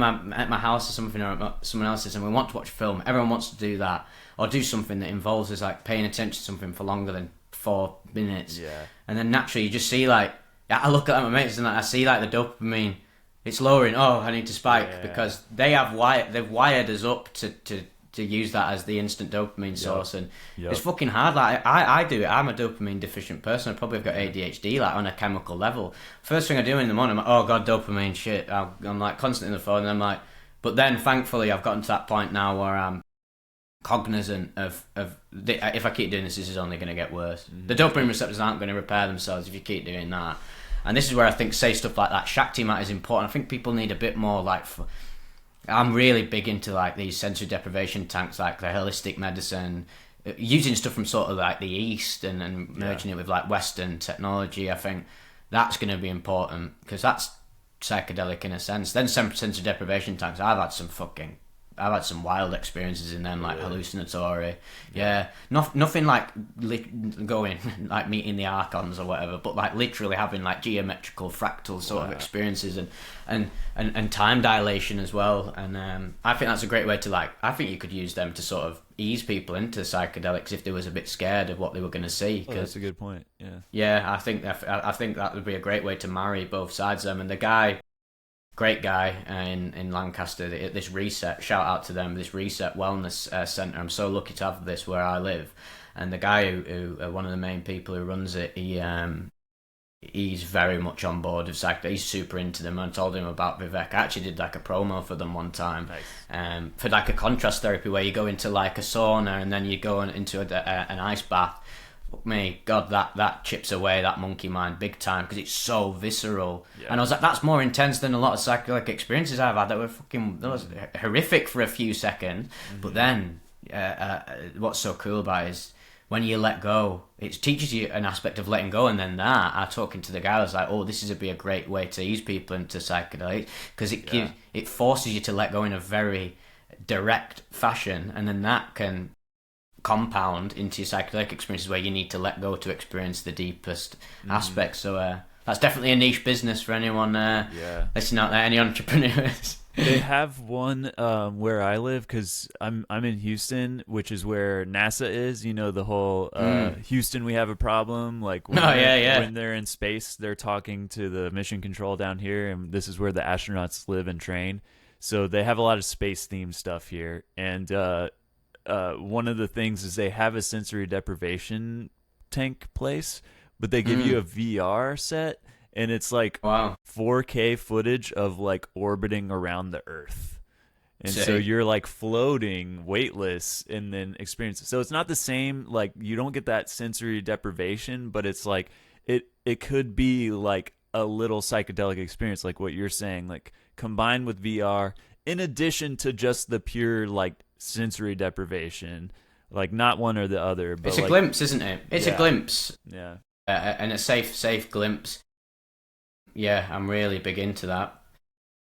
my house or something, or at someone else's, and we want to watch a film, everyone wants to do that, or do something that involves us like paying attention to something for longer than 4 minutes. And then naturally you just see, like, I look at my mates and I see like the dopamine, it's lowering. Oh, I need to spike, because they've wired us up to use that as the instant dopamine source, and it's fucking hard. Like, I do it. I'm a dopamine deficient person. I probably have got ADHD, like, on a chemical level. First thing I do in the morning, I'm like, oh god, dopamine shit. I'm like constantly on the phone, and I'm like, but then thankfully I've gotten to that point now where I'm cognizant of if I keep doing this is only going to get worse. The dopamine receptors aren't going to repair themselves if you keep doing that. And this is where I think stuff like that Shakti mat is important. I think people need a bit more like. I'm really big into like these sensory deprivation tanks, like the holistic medicine, using stuff from sort of like the East and merging it with like Western technology. I think that's going to be important, because that's psychedelic in a sense. Then sensory deprivation tanks, I've had some wild experiences in them, like hallucinatory. Nothing like going like meeting the archons or whatever, but like literally having like geometrical fractal sort of experiences, and time dilation as well. And I think that's a great way to like. I think you could use them to sort of ease people into psychedelics if they was a bit scared of what they were going to see. That's a good point. I think that would be a great way to marry both sides of them. And the guy. Great guy in Lancaster, this Reset, shout out to them, this Reset Wellness Centre. I'm so lucky to have this where I live. And the guy who one of the main people who runs it, he's very much on board with psychedelics. He's super into them. I told him about Vivec. I actually did like a promo for them one time. Nice. For like a contrast therapy where you go into like a sauna and then you go into an ice bath. fuck me, God, that chips away that monkey mind big time because it's so visceral. Yeah. And I was like, that's more intense than a lot of psychedelic experiences I've had that was horrific for a few seconds. But then, what's so cool about it is when you let go, it teaches you an aspect of letting go. And then I talking to the guy, I was like, oh, this would be a great way to ease people into psychedelics because it forces you to let go in a very direct fashion, and then that can compound into your psychedelic experiences where you need to let go to experience the deepest aspects. So that's definitely a niche business for anyone listening out there, any entrepreneurs. They have one where I live because I'm in Houston, which is where NASA is. You know, the whole Houston, we have a problem. Like when they're in space, they're talking to the mission control down here, and this is where the astronauts live and train. So they have a lot of space themed stuff here, and one of the things is they have a sensory deprivation tank place, but they give you a VR set, and it's like 4K footage of like orbiting around the Earth. And so you're like floating weightless and then experience it. So it's not the same, like you don't get that sensory deprivation, but it's like it could be like a little psychedelic experience, like what you're saying, like combined with VR, in addition to just the pure like sensory deprivation, like not one or the other. But it's a glimpse, isn't it? It's a glimpse. Yeah. And a safe glimpse. Yeah, I'm really big into that.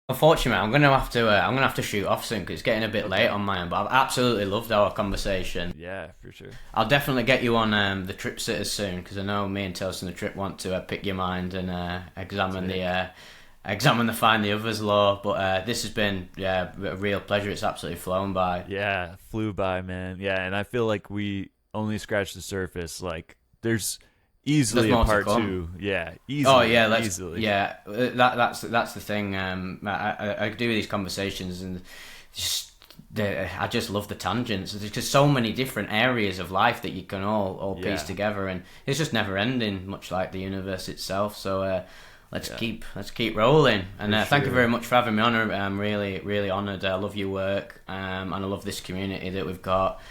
Unfortunately, I'm gonna have to shoot off soon because it's getting a bit late on my end. But I've absolutely loved our conversation. Yeah, for sure. I'll definitely get you on the Trip Sitters soon because I know me and Tales from the Trip want to pick your mind and examine the Find the Others law. But this has been a real pleasure. It's absolutely flown by. Yeah, flew by, man. Yeah, and I feel like we only scratched the surface. Like there's easily a part two. Yeah, easily. Oh yeah, easily. Yeah, that's the thing. I do these conversations and I just love the tangents. There's so many different areas of life that you can all piece together, and it's just never ending, much like the universe itself. So let's keep rolling. And thank you very much for having me on. I'm really, really honoured. I love your work, and I love this community that we've got.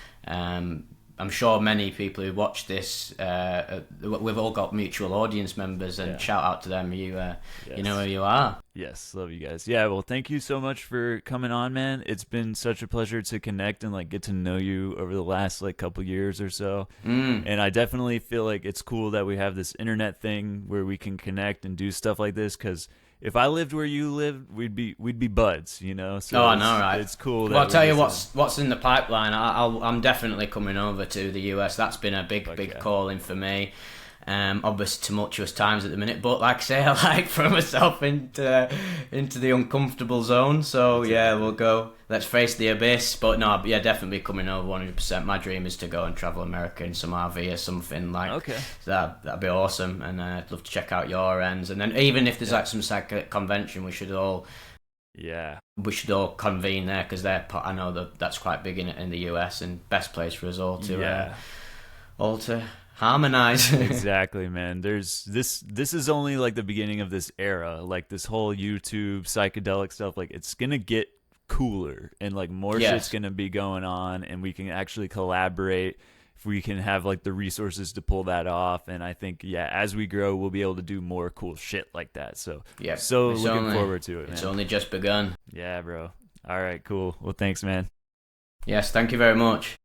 I'm sure many people who watch this, we've all got mutual audience members, and shout out to them. You know who you are. Yes, love you guys. Yeah, well, thank you so much for coming on, man. It's been such a pleasure to connect and like get to know you over the last like couple years or so. And I definitely feel like it's cool that we have this internet thing where we can connect and do stuff like this, because if I lived where you lived, we'd be buds, you know. So I know, right? It's cool. Well, I'll tell you what's in the pipeline. I'm definitely coming over to the US. That's been a big calling for me. Obviously tumultuous times at the minute, but like I say, I like throw myself into the uncomfortable zone. So we'll go. Let's face the abyss. But no, definitely coming over 100%. My dream is to go and travel America in some RV or something like. Okay. So that'd be awesome, and I'd love to check out your ends. And then even if there's like some psychedelic convention, we should all convene there because I know that's quite big in the US, and best place for us all to harmonize. Exactly, man. There's this is only like the beginning of this era, like this whole YouTube psychedelic stuff. Like it's gonna get cooler, and like more shit's gonna be going on, and we can actually collaborate if we can have like the resources to pull that off. And I think as we grow, we'll be able to do more cool shit like that. So looking forward to it, man. It's only just begun. Yeah, bro. All right, cool. Well, thanks, man. Yes, thank you very much.